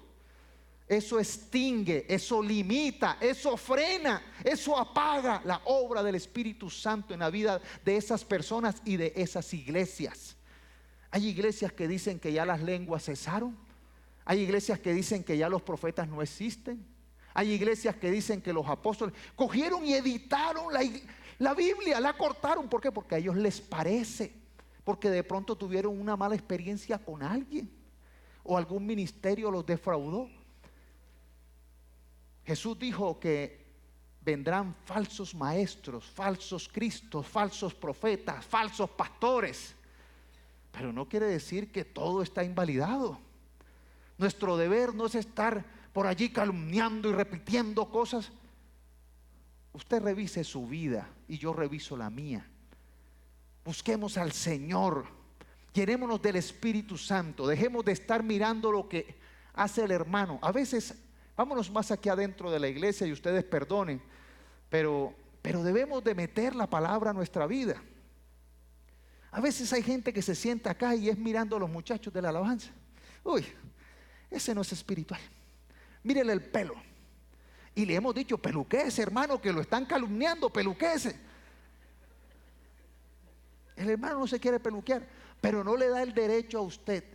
Eso extingue, eso limita, eso frena, eso apaga la obra del Espíritu Santo en la vida de esas personas y de esas iglesias. Hay iglesias que dicen que ya las lenguas cesaron. Hay iglesias que dicen que ya los profetas no existen. Hay iglesias que dicen que los apóstoles cogieron y editaron la Biblia, la cortaron. ¿Por qué? Porque a ellos les parece. Porque de pronto tuvieron una mala experiencia con alguien o algún ministerio los defraudó. Jesús dijo que vendrán falsos maestros, falsos cristos, falsos profetas, falsos pastores. Pero no quiere decir que todo está invalidado. Nuestro deber no es estar por allí calumniando y repitiendo cosas. Usted revise su vida y yo reviso la mía. Busquemos al Señor, llenémonos del Espíritu Santo, dejemos de estar mirando lo que hace el hermano. A veces, vámonos más aquí adentro de la iglesia y ustedes perdonen, pero debemos de meter la palabra a nuestra vida. A veces hay gente que se sienta acá y es mirando a los muchachos de la alabanza. Uy, ese no es espiritual. Mírele el pelo. Y le hemos dicho, peluquéese, hermano, que lo están calumniando, peluquéese. El hermano no se quiere peluquear, pero no le da el derecho a usted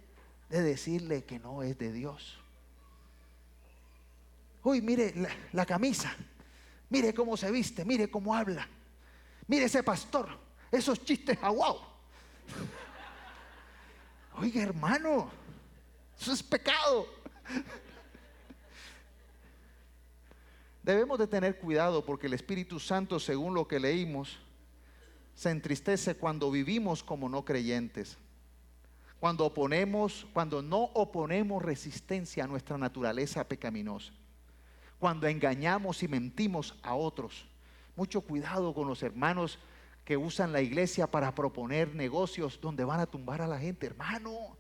de decirle que no es de Dios. Uy, mire la camisa, mire cómo se viste, mire cómo habla, mire ese pastor, esos chistes aguau. Oiga, hermano, eso es pecado. Debemos de tener cuidado porque el Espíritu Santo, según lo que leímos, se entristece cuando vivimos como no creyentes. Cuando no oponemos resistencia a nuestra naturaleza pecaminosa. Cuando engañamos y mentimos a otros. Mucho cuidado con los hermanos que usan la iglesia para proponer negocios donde van a tumbar a la gente. Hermano,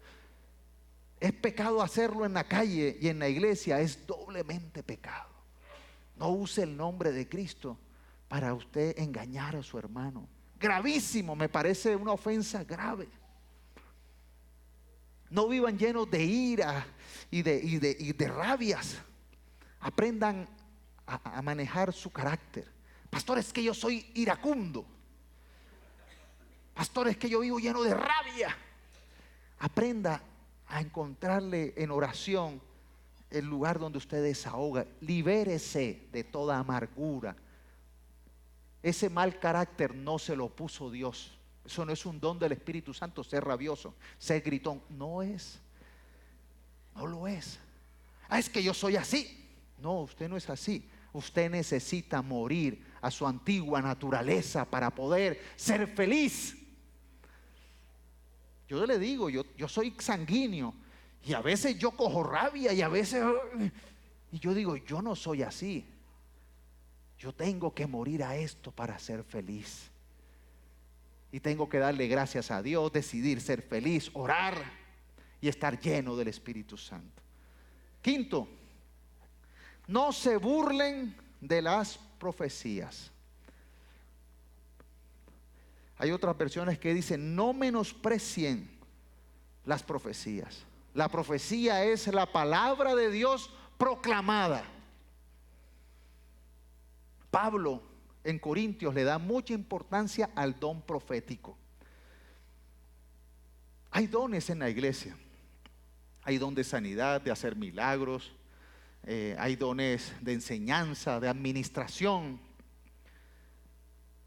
es pecado hacerlo en la calle, y en la iglesia es doblemente pecado. No use el nombre de Cristo para usted engañar a su hermano. Gravísimo, me parece una ofensa grave. No vivan llenos de ira y de rabias. Aprendan a manejar su carácter. Pastor, es que yo soy iracundo. Pastor, es que yo vivo lleno de rabia. Aprenda a encontrarle en oración el lugar donde usted desahoga. Libérese de toda amargura. Ese mal carácter no se lo puso Dios. Eso no es un don del Espíritu Santo, ser rabioso, ser gritón. No lo es. Es que yo soy así. No, usted no es así. Usted necesita morir a su antigua naturaleza para poder ser feliz. Yo le digo, yo soy sanguíneo, y a veces yo cojo rabia, y a veces, y yo digo, yo no soy así. Yo tengo que morir a esto para ser feliz. Y tengo que darle gracias a Dios, decidir ser feliz, orar y estar lleno del Espíritu Santo. Quinto, no se burlen de las profecías. Hay otras versiones que dicen, no menosprecien las profecías. La profecía es la palabra de Dios proclamada. Pablo en Corintios le da mucha importancia al don profético. Hay dones en la iglesia. Hay don de sanidad, de hacer milagros. Hay dones de enseñanza, de administración.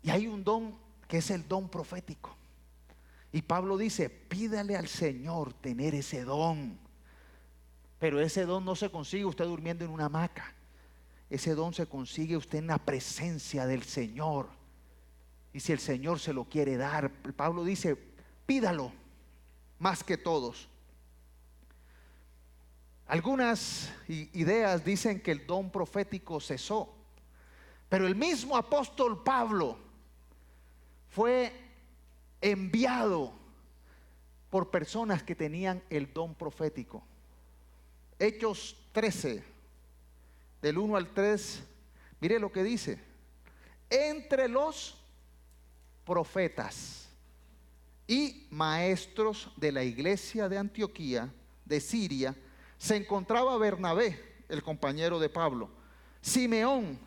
Y hay un don que es el don profético. Y Pablo dice, pídale al Señor tener ese don. Pero ese don no se consigue usted durmiendo en una hamaca. Ese don se consigue usted en la presencia del Señor. Y si el Señor se lo quiere dar, Pablo dice, pídalo más que todos. Algunas ideas dicen que el don profético cesó. Pero el mismo apóstol Pablo fue enviado por personas que tenían el don profético. Hechos 13, del 1 al 3, mire lo que dice. Entre los profetas y maestros de la iglesia de Antioquía, de Siria, se encontraba Bernabé, el compañero de Pablo, Simeón,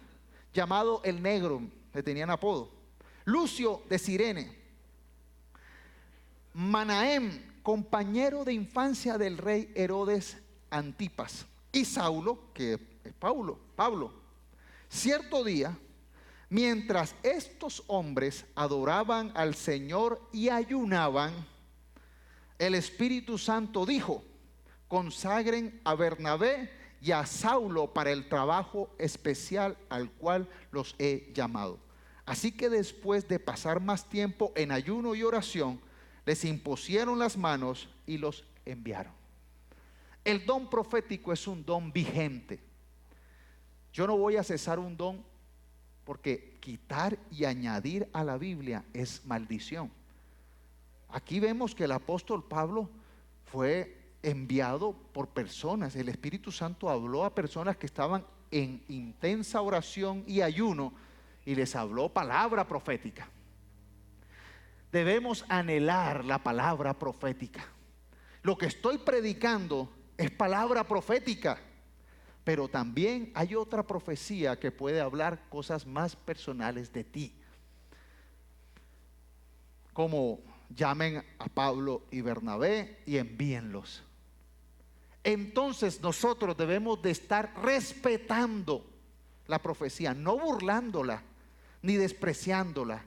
llamado el Negro, le tenían apodo, Lucio de Cirene, Manahem, compañero de infancia del rey Herodes Antipas, y Saulo, que es Pablo. Cierto día, mientras estos hombres adoraban al Señor y ayunaban, el Espíritu Santo dijo, consagren a Bernabé y a Saulo para el trabajo especial al cual los he llamado. Así que después de pasar más tiempo en ayuno y oración, les impusieron las manos y los enviaron. El don profético es un don vigente. Yo no voy a cesar un don porque quitar y añadir a la Biblia es maldición. Aquí vemos que el apóstol Pablo fue enviado por personas. El Espíritu Santo habló a personas que estaban en intensa oración y ayuno y les habló palabra profética. Debemos anhelar la palabra profética. Lo que estoy predicando es palabra profética, pero también hay otra profecía que puede hablar cosas más personales de ti, como llamen a Pablo y Bernabé y envíenlos. Entonces nosotros debemos de estar respetando la profecía, no burlándola ni despreciándola,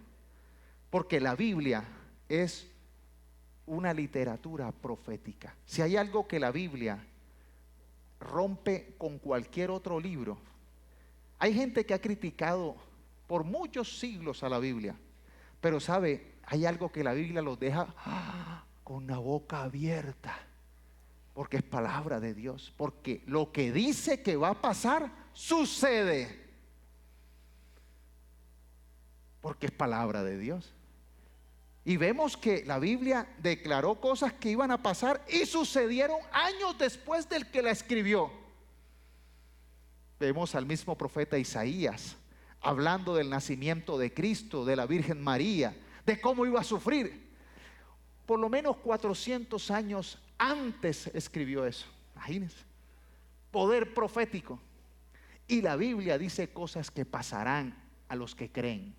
porque la Biblia es una literatura profética. Si hay algo que la Biblia rompe con cualquier otro libro, hay gente que ha criticado por muchos siglos a la Biblia, pero sabe, hay algo que la Biblia los deja con la boca abierta, porque es palabra de Dios, porque lo que dice que va a pasar, sucede, porque es palabra de Dios. Y vemos que la Biblia declaró cosas que iban a pasar y sucedieron años después del que la escribió. Vemos al mismo profeta Isaías hablando del nacimiento de Cristo, de la Virgen María, de cómo iba a sufrir. Por lo menos 400 años antes escribió eso. Imagínense, poder profético. Y la Biblia dice cosas que pasarán a los que creen.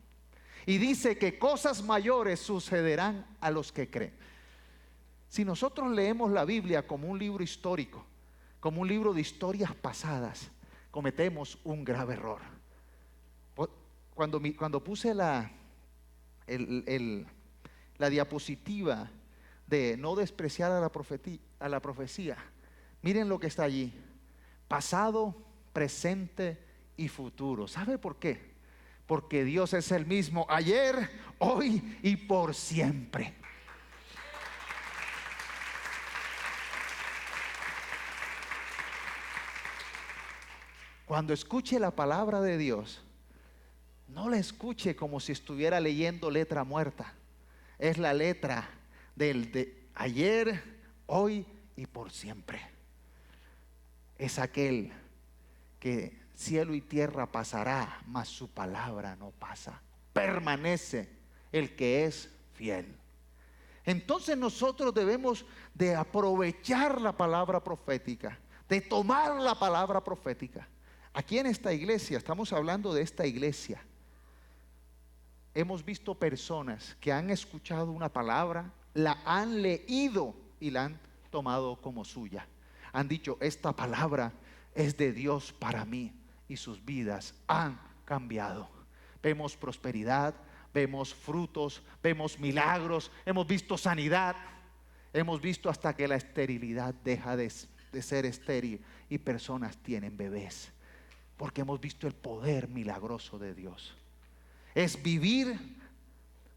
Y dice que cosas mayores sucederán a los que creen. Si nosotros leemos la Biblia como un libro histórico, como un libro de historias pasadas, cometemos un grave error. Cuando puse la diapositiva de no despreciar a la profecía, miren lo que está allí: pasado, presente y futuro. ¿Sabe por qué? Porque Dios es el mismo ayer, hoy y por siempre. Cuando escuche la palabra de Dios, no la escuche como si estuviera leyendo letra muerta. Es la letra de ayer, hoy y por siempre. Es aquel que cielo y tierra pasará, mas su palabra no pasa. Permanece el que es fiel. Entonces nosotros debemos de aprovechar la palabra profética, de tomar la palabra profética. Aquí en esta iglesia, estamos hablando de esta iglesia, hemos visto personas que han escuchado una palabra, la han leído y la han tomado como suya. Han dicho, esta palabra es de Dios para mí, y sus vidas han cambiado. Vemos prosperidad, vemos frutos, vemos milagros, hemos visto sanidad, hemos visto hasta que la esterilidad deja de ser estéril y personas tienen bebés, porque hemos visto el poder milagroso de Dios. Es vivir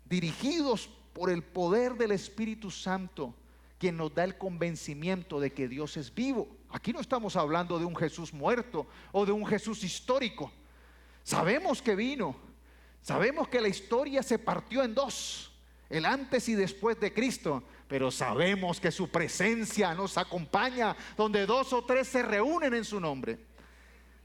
dirigidos por el poder del Espíritu Santo, quien nos da el convencimiento de que Dios es vivo. Aquí no estamos hablando de un Jesús muerto o de un Jesús histórico. Sabemos que vino, sabemos que la historia se partió en dos, el antes y después de Cristo, pero sabemos que su presencia nos acompaña donde dos o tres se reúnen en su nombre.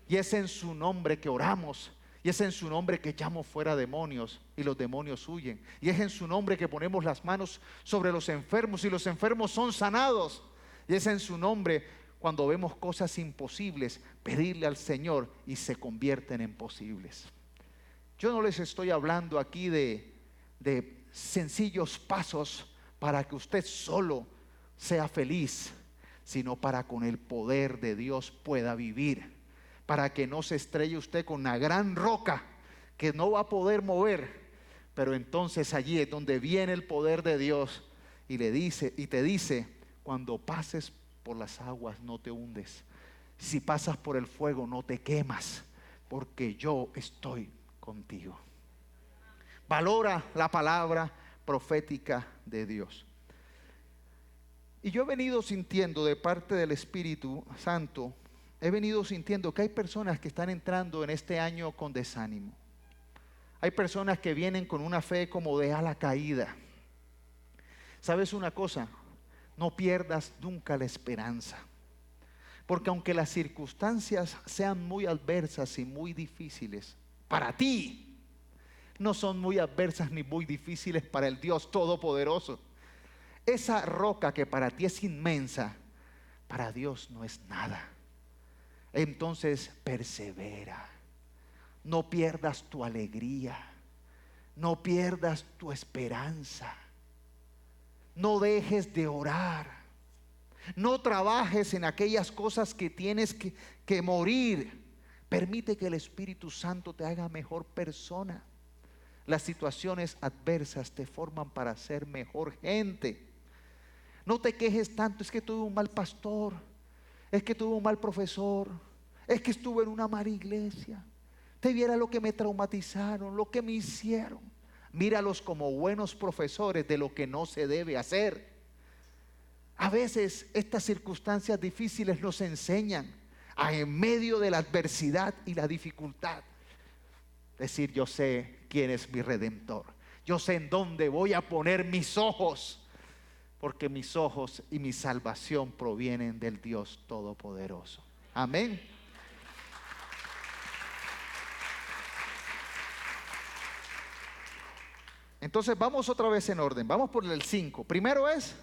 Y es en su nombre que oramos, y es en su nombre que echamos fuera demonios y los demonios huyen, y es en su nombre que ponemos las manos sobre los enfermos y los enfermos son sanados, y es en su nombre, cuando vemos cosas imposibles, pedirle al Señor y se convierten en posibles. Yo no les estoy hablando aquí de sencillos pasos para que usted solo sea feliz, sino para con el poder de Dios pueda vivir, para que no se estrelle usted con una gran roca que no va a poder mover. Pero entonces allí es donde viene el poder de Dios y te dice, cuando pases por las aguas no te hundes, si pasas por el fuego no te quemas, porque yo estoy contigo. Valora la palabra profética de Dios. Y yo he venido sintiendo de parte del Espíritu Santo, he venido sintiendo que hay personas que están entrando en este año con desánimo. Hay personas que vienen con una fe como de ala caída. ¿Sabes una cosa? No pierdas nunca la esperanza. Porque aunque las circunstancias sean muy adversas y muy difíciles para ti, no son muy adversas ni muy difíciles para el Dios Todopoderoso. Esa roca que para ti es inmensa, para Dios no es nada. Entonces persevera, no pierdas tu alegría, no pierdas tu esperanza, no dejes de orar. No trabajes en aquellas cosas que tienes que morir. Permite que el Espíritu Santo te haga mejor persona. Las situaciones adversas te forman para ser mejor gente. No te quejes tanto, es que tuve un mal pastor, es que tuve un mal profesor, es que estuve en una mala iglesia. Te viera lo que me traumatizaron, lo que me hicieron. Míralos como buenos profesores de lo que no se debe hacer. A veces estas circunstancias difíciles nos enseñan a, en medio de la adversidad y la dificultad, decir: yo sé quién es mi Redentor, yo sé en dónde voy a poner mis ojos, porque mis ojos y mi salvación provienen del Dios Todopoderoso. Amén. Entonces vamos otra vez en orden, vamos por el 5. Primero es: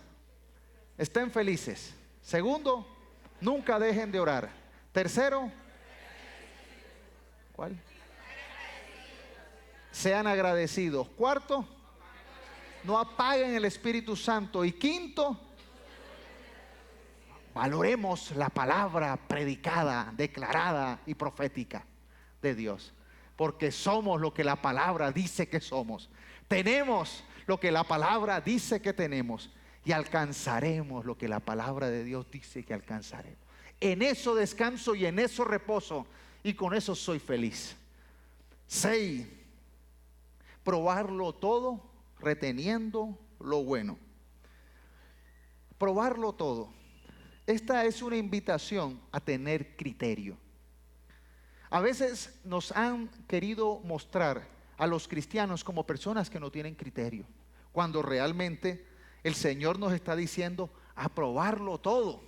estén felices. Segundo, nunca dejen de orar. Tercero, ¿cuál? Sean agradecidos. Cuarto, no apaguen el Espíritu Santo. Y quinto, valoremos la palabra predicada, declarada y profética de Dios, porque somos lo que la palabra dice que somos. Tenemos lo que la palabra dice que tenemos, y alcanzaremos lo que la palabra de Dios dice que alcanzaremos. En eso descanso y en eso reposo, y con eso soy feliz. 6. Probarlo todo, reteniendo lo bueno. Probarlo todo. Esta es una invitación a tener criterio. A veces nos han querido mostrar a los cristianos como personas que no tienen criterio, cuando realmente el Señor nos está diciendo a probarlo todo,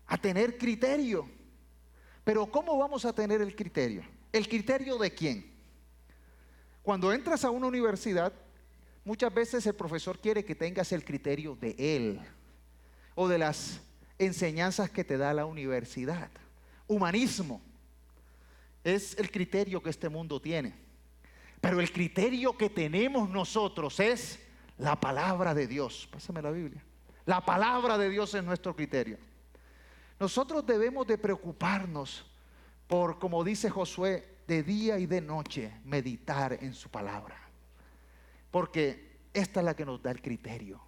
a tener criterio. Pero ¿cómo vamos a tener el criterio? ¿El criterio de quién? Cuando entras a una universidad, muchas veces el profesor quiere que tengas el criterio de él o de las enseñanzas que te da la universidad. Humanismo es el criterio que este mundo tiene, pero el criterio que tenemos nosotros es la palabra de Dios. Pásame la Biblia. La palabra de Dios es nuestro criterio. Nosotros debemos de preocuparnos por, como dice Josué, de día y de noche meditar en su palabra, porque esta es la que nos da el criterio,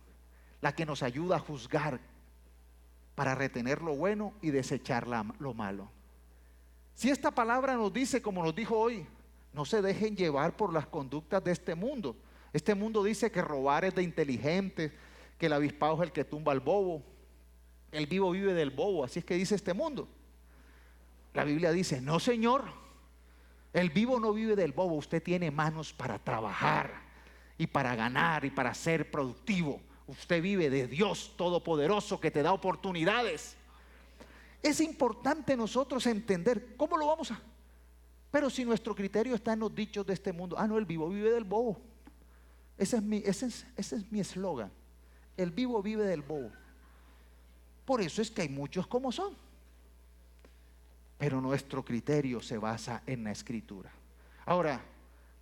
la que nos ayuda a juzgar para retener lo bueno y desechar lo malo. Si esta palabra nos dice, como nos dijo hoy, no se dejen llevar por las conductas de este mundo. Este mundo dice que robar es de inteligentes, que el avispado es el que tumba al bobo, el vivo vive del bobo, así es que dice este mundo. La Biblia dice: no, señor, el vivo no vive del bobo. Usted tiene manos para trabajar y para ganar y para ser productivo. Usted vive de Dios Todopoderoso, que te da oportunidades. Es importante nosotros entender cómo lo vamos a... Pero si nuestro criterio está en los dichos de este mundo: no, el vivo vive del bobo. Ese es mi eslogan: el vivo vive del bobo. Por eso es que hay muchos como son. Pero nuestro criterio se basa en la Escritura. Ahora,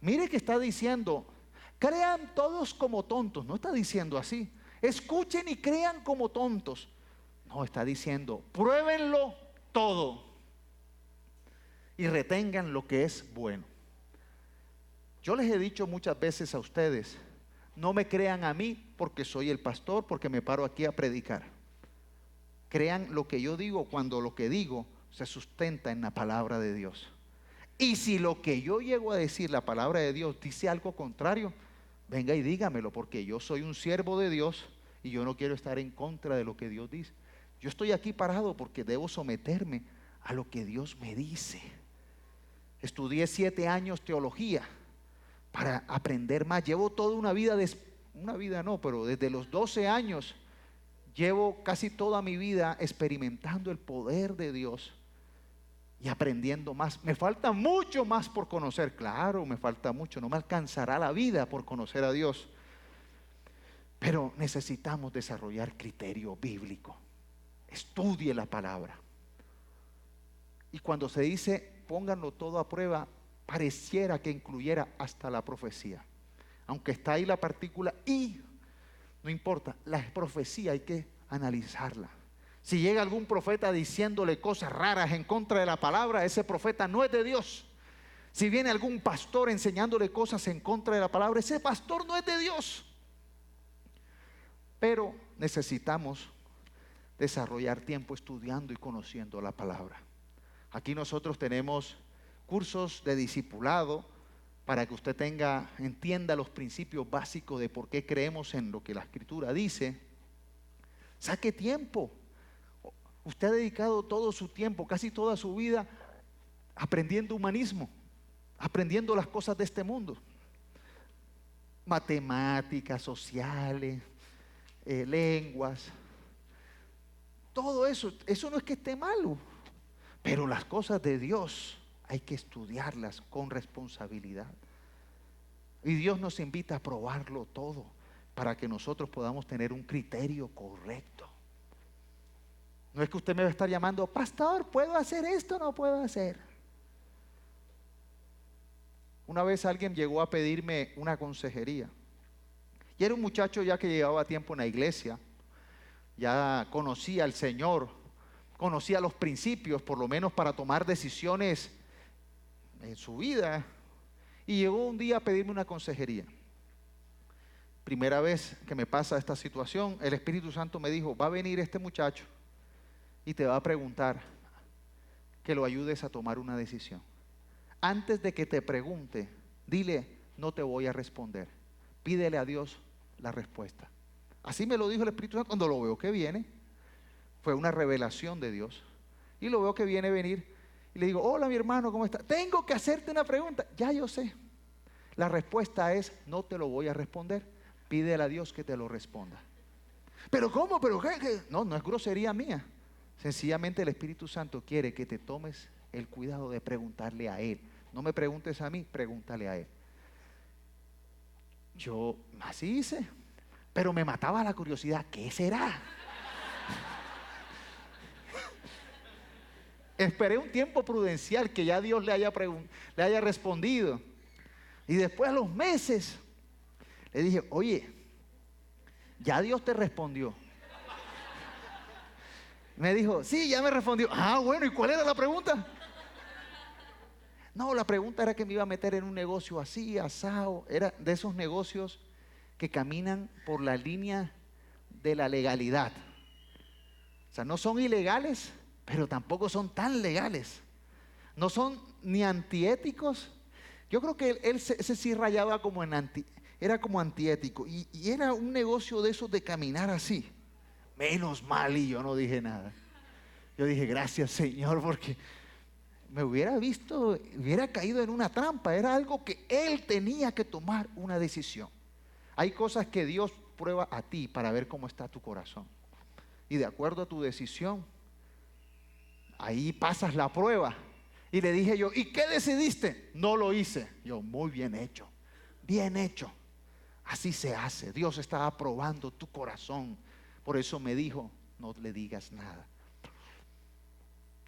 mire que está diciendo: crean todos como tontos. No está diciendo así: escuchen y crean como tontos. No, está diciendo: pruébenlo todo y retengan lo que es bueno. Yo les he dicho muchas veces a ustedes: no me crean a mí porque soy el pastor, porque me paro aquí a predicar. Crean lo que yo digo cuando lo que digo se sustenta en la palabra de Dios. Y si lo que yo llego a decir, la palabra de Dios, dice algo contrario, venga y dígamelo, porque yo soy un siervo de Dios y yo no quiero estar en contra de lo que Dios dice. Yo estoy aquí parado porque debo someterme a lo que Dios me dice. Estudié 7 años teología para aprender más. Llevo toda una vida, pero desde los 12 años llevo casi toda mi vida experimentando el poder de Dios y aprendiendo más. Me falta mucho más por conocer, claro, me falta mucho, no me alcanzará la vida por conocer a Dios, pero necesitamos desarrollar criterio bíblico. Estudie la palabra. Y cuando se dice pónganlo todo a prueba, pareciera que incluyera hasta la profecía, aunque está ahí la partícula y, no importa, la profecía hay que analizarla. Si llega algún profeta diciéndole cosas raras en contra de la palabra, ese profeta no es de Dios. Si viene algún pastor enseñándole cosas en contra de la palabra, ese pastor no es de Dios. Pero necesitamos desarrollar tiempo estudiando y conociendo la palabra. Aquí nosotros tenemos cursos de discipulado para que usted entienda los principios básicos de por qué creemos en lo que la Escritura dice. Saque tiempo. Usted ha dedicado todo su tiempo, casi toda su vida, aprendiendo humanismo, aprendiendo las cosas de este mundo. Matemáticas, sociales, lenguas. Todo eso no es que esté malo, pero las cosas de Dios hay que estudiarlas con responsabilidad. Y Dios nos invita a probarlo todo para que nosotros podamos tener un criterio correcto. No es que usted me va a estar llamando, pastor, ¿puedo hacer esto o no puedo hacer? Una vez alguien llegó a pedirme una consejería. Y era un muchacho ya que llevaba tiempo en la iglesia. Ya conocía al Señor, conocía los principios, por lo menos para tomar decisiones en su vida. Y llegó un día a pedirme una consejería. Primera vez que me pasa esta situación, el Espíritu Santo me dijo, va a venir este muchacho y te va a preguntar que lo ayudes a tomar una decisión. Antes de que te pregunte, dile, no te voy a responder. Pídele a Dios la respuesta. Así me lo dijo el Espíritu Santo cuando lo veo que viene. Fue una revelación de Dios. Y lo veo que viene a venir. Y le digo, hola mi hermano, ¿cómo estás? Tengo que hacerte una pregunta. Ya yo sé. La respuesta es, no te lo voy a responder. Pídele a Dios que te lo responda. ¿Pero cómo? ¿Pero qué? No, no es grosería mía. Sencillamente el Espíritu Santo quiere que te tomes el cuidado de preguntarle a Él. No me preguntes a mí, pregúntale a Él. Yo así hice, pero me mataba la curiosidad. ¿Qué será? Esperé un tiempo prudencial que ya Dios le haya respondido. Y después a los meses le dije, oye, ya Dios te respondió. Me dijo, sí, ya me respondió. Ah, bueno, ¿y cuál era la pregunta? No, la pregunta era que me iba a meter en un negocio así, asado. Era de esos negocios que caminan por la línea de la legalidad. O sea, no son ilegales, pero tampoco son tan legales. No son ni antiéticos. Yo creo que ese sí rayaba como era como antiético. Y era un negocio de esos de caminar así. Menos mal, y yo no dije nada. Yo dije, gracias Señor, porque me hubiera caído en una trampa. Era algo que Él tenía que tomar una decisión. Hay cosas que Dios prueba a ti para ver cómo está tu corazón. Y de acuerdo a tu decisión, ahí pasas la prueba. Y le dije yo, ¿y qué decidiste? No lo hice. Yo, muy bien hecho, bien hecho. Así se hace. Dios estaba probando tu corazón. Por eso me dijo, no le digas nada.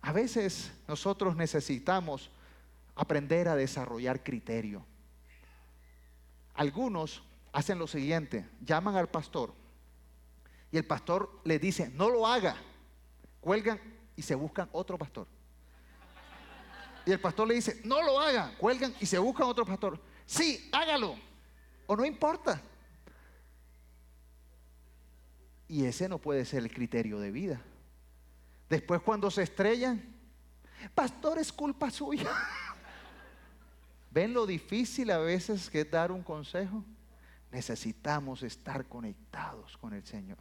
A veces nosotros necesitamos aprender a desarrollar criterio. Algunos hacen lo siguiente, llaman al pastor y el pastor les dice, no lo haga, cuelgan y se buscan otro pastor. Y el pastor le dice, no lo haga, cuelgan y se buscan otro pastor. Sí, hágalo, o no importa. Y ese no puede ser el criterio de vida. Después cuando se estrellan, pastor, es culpa suya. ¿Ven lo difícil a veces que es dar un consejo? Necesitamos estar conectados con el Señor.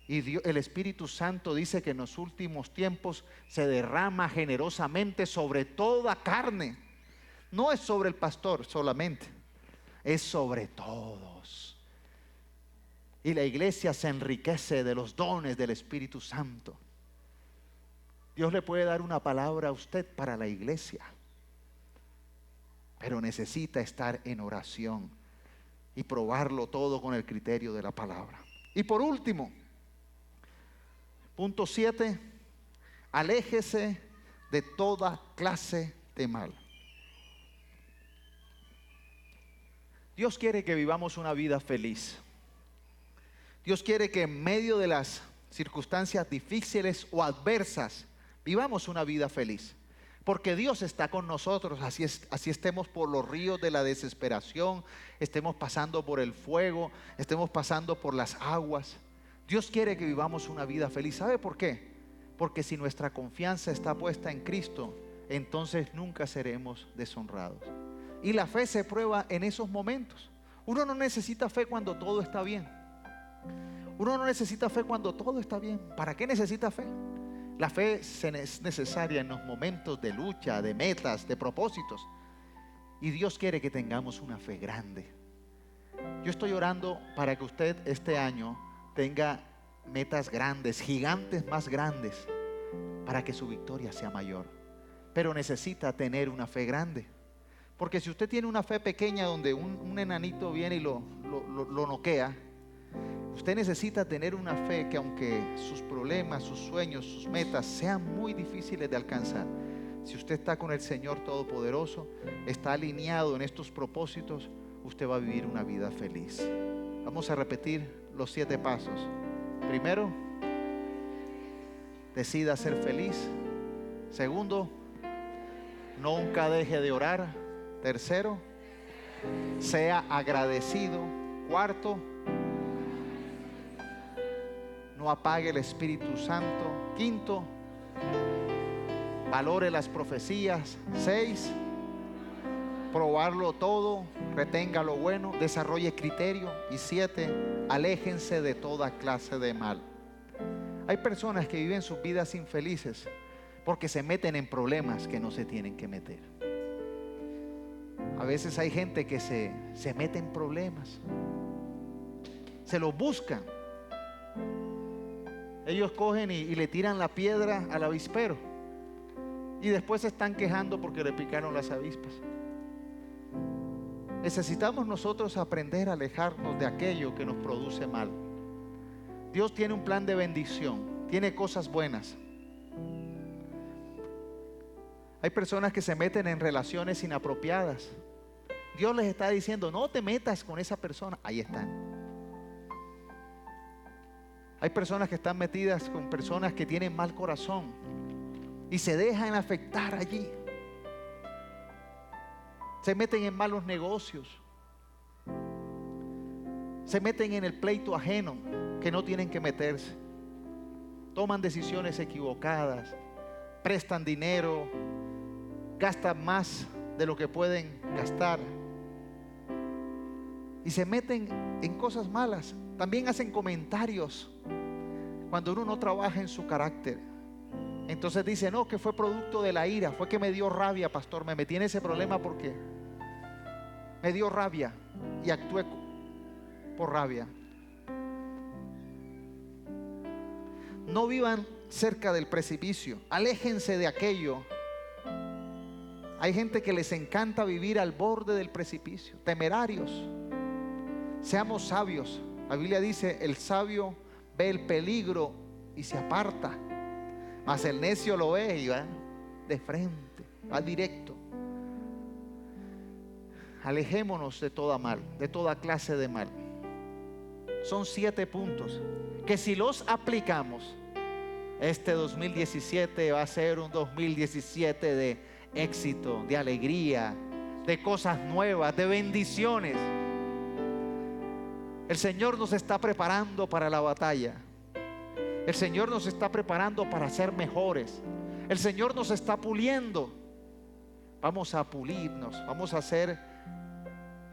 Y el Espíritu Santo dice que en los últimos tiempos se derrama generosamente sobre toda carne. No es sobre el pastor solamente, es sobre todos. Y la iglesia se enriquece de los dones del Espíritu Santo. Dios le puede dar una palabra a usted para la iglesia, pero necesita estar en oración y probarlo todo con el criterio de la palabra. Y por último, punto 7, aléjese de toda clase de mal. Dios quiere que vivamos una vida feliz. Dios quiere que en medio de las circunstancias difíciles o adversas, vivamos una vida feliz. Porque Dios está con nosotros, así estemos por los ríos de la desesperación, estemos pasando por el fuego, estemos pasando por las aguas. Dios quiere que vivamos una vida feliz. ¿Sabe por qué? Porque si nuestra confianza está puesta en Cristo, entonces nunca seremos deshonrados. Y la fe se prueba en esos momentos. Uno no necesita fe cuando todo está bien. Uno no necesita fe cuando todo está bien. ¿Para qué necesita fe? La fe es necesaria en los momentos de lucha, de metas, de propósitos. Y Dios quiere que tengamos una fe grande. Yo estoy orando para que usted este año tenga metas grandes, gigantes más grandes, para que su victoria sea mayor. Pero necesita tener una fe grande. Porque si usted tiene una fe pequeña donde un enanito viene y lo noquea, usted necesita tener una fe que, aunque sus problemas, sus sueños, sus metas sean muy difíciles de alcanzar, si usted está con el Señor Todopoderoso, está alineado en estos propósitos, usted va a vivir una vida feliz. Vamos a repetir los 7 pasos. Primero, decida ser feliz. Segundo, nunca deje de orar. Tercero, sea agradecido. Cuarto, no apague el Espíritu Santo. Quinto, valore las profecías. 6, probarlo todo, retenga lo bueno, desarrolle criterio. Y 7, aléjense de toda clase de mal. Hay personas que viven sus vidas infelices porque se meten en problemas que no se tienen que meter. A veces hay gente que se mete en problemas, se los buscan. Ellos cogen y le tiran la piedra al avispero y después se están quejando porque le picaron las avispas. Necesitamos nosotros aprender a alejarnos de aquello que nos produce mal. Dios tiene un plan de bendición, tiene cosas buenas. Hay personas que se meten en relaciones inapropiadas. Dios les está diciendo, no te metas con esa persona. Ahí están. Hay personas que están metidas con personas que tienen mal corazón y se dejan afectar allí. Se meten en malos negocios. Se meten en el pleito ajeno que no tienen que meterse. Toman decisiones equivocadas. Prestan dinero. Gastan más de lo que pueden gastar. Y se meten en cosas malas. También hacen comentarios cuando uno no trabaja en su carácter. Entonces dice, no, que fue producto de la ira, fue que me dio rabia, pastor, me metí en ese problema porque me dio rabia y actué por rabia. No vivan cerca del precipicio, aléjense de aquello. Hay gente que les encanta vivir al borde del precipicio, temerarios. Seamos sabios. La Biblia dice, el sabio ve el peligro y se aparta, mas el necio lo ve y va de frente, va directo. Alejémonos de toda mal, de toda clase de mal. Son 7 puntos que si los aplicamos, este 2017 va a ser un 2017 de éxito, de alegría, de cosas nuevas, de bendiciones. El Señor nos está preparando para la batalla. El Señor nos está preparando para ser mejores. El Señor nos está puliendo. Vamos a pulirnos, vamos a hacer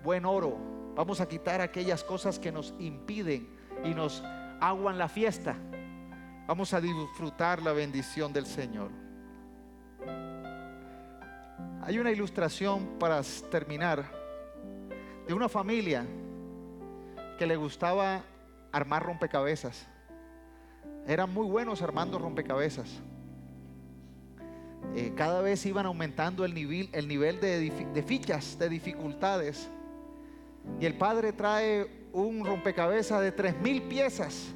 buen oro. Vamos a quitar aquellas cosas que nos impiden y nos aguan la fiesta. Vamos a disfrutar la bendición del Señor. Hay una ilustración para terminar de una familia que le gustaba armar rompecabezas. Eran muy buenos armando rompecabezas. Cada vez iban aumentando el nivel de fichas, de dificultades. Y el padre trae un rompecabezas de 3,000 piezas.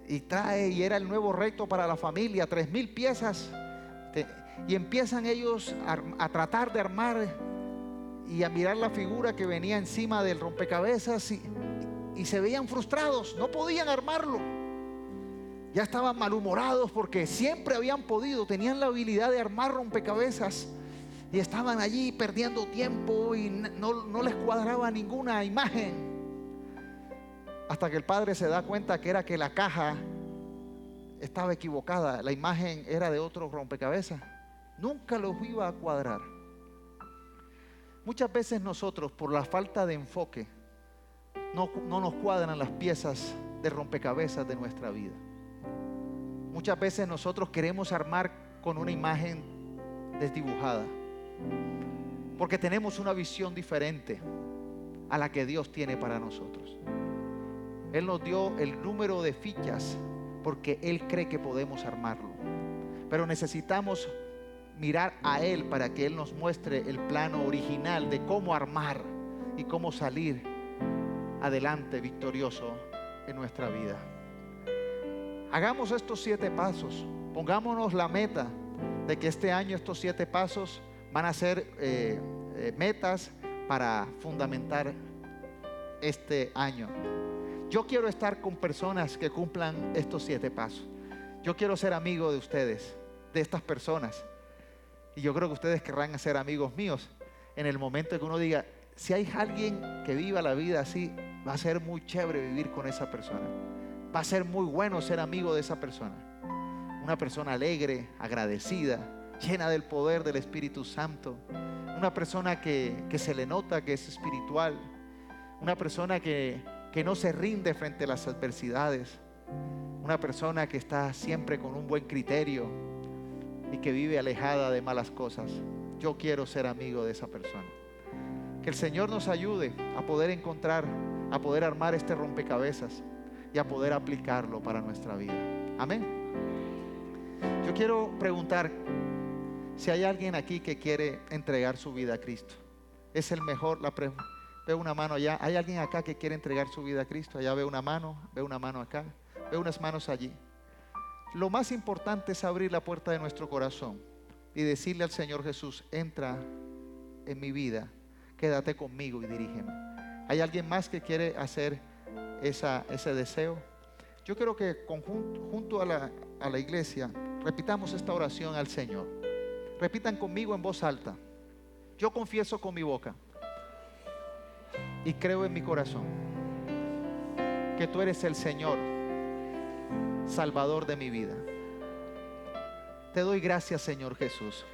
Y era el nuevo reto para la familia, 3,000 piezas. Y empiezan ellos a tratar de armar y a mirar la figura que venía encima del rompecabezas y se veían frustrados, no podían armarlo. Ya estaban malhumorados porque siempre habían podido, tenían la habilidad de armar rompecabezas y estaban allí perdiendo tiempo y no les cuadraba ninguna imagen. Hasta que el padre se da cuenta que era que la caja estaba equivocada, la imagen era de otro rompecabezas. Nunca los iba a cuadrar. Muchas veces nosotros, por la falta de enfoque, no nos cuadran las piezas de rompecabezas de nuestra vida. Muchas veces nosotros queremos armar con una imagen desdibujada, porque tenemos una visión diferente a la que Dios tiene para nosotros. Él nos dio el número de fichas porque Él cree que podemos armarlo, pero necesitamos mirar a Él para que Él nos muestre el plano original de cómo armar y cómo salir adelante victorioso en nuestra vida. Hagamos estos 7 pasos. Pongámonos la meta de que este año estos 7 pasos van a ser metas para fundamentar este año. Yo quiero estar con personas que cumplan estos 7 pasos. Yo quiero ser amigo de ustedes, de estas personas. Y yo creo que ustedes querrán ser amigos míos en el momento en que uno diga, si hay alguien que viva la vida así, va a ser muy chévere vivir con esa persona. Va a ser muy bueno ser amigo de esa persona. Una persona alegre, agradecida, llena del poder del Espíritu Santo. Una persona que se le nota que es espiritual. Una persona que no se rinde frente a las adversidades. Una persona que está siempre con un buen criterio y que vive alejada de malas cosas. Yo quiero ser amigo de esa persona. Que el Señor nos ayude a poder encontrar, a poder armar este rompecabezas y a poder aplicarlo para nuestra vida. Amén. Yo quiero preguntar si hay alguien aquí que quiere entregar su vida a Cristo. Es el mejor, veo una mano allá. ¿Hay alguien acá que quiere entregar su vida a Cristo? Allá veo una mano acá, veo unas manos allí. Lo más importante es abrir la puerta de nuestro corazón y decirle al Señor Jesús, entra en mi vida, quédate conmigo y dirígeme. ¿Hay alguien más que quiere hacer ese deseo? Yo quiero que junto a la iglesia repitamos esta oración al Señor. Repitan conmigo en voz alta. Yo confieso con mi boca y creo en mi corazón que tú eres el Señor, Salvador de mi vida. Te doy gracias, Señor Jesús,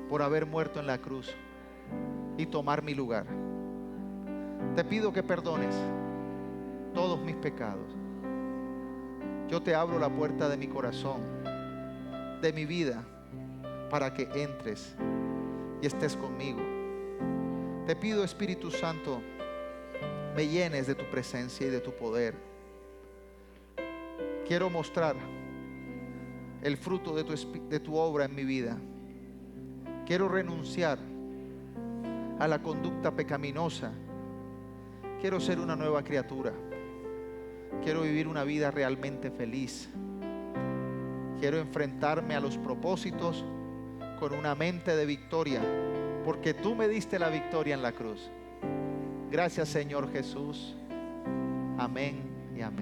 por haber muerto en la cruz y tomar mi lugar. Te pido que perdones todos mis pecados. Yo te abro la puerta de mi corazón, de mi vida, para que entres y estés conmigo. Te pido, Espíritu Santo, me llenes de tu presencia y de tu poder. Quiero mostrar el fruto de tu obra en mi vida. Quiero renunciar a la conducta pecaminosa. Quiero ser una nueva criatura. Quiero vivir una vida realmente feliz. Quiero enfrentarme a los propósitos con una mente de victoria, porque tú me diste la victoria en la cruz. Gracias, Señor Jesús. Amén y amén.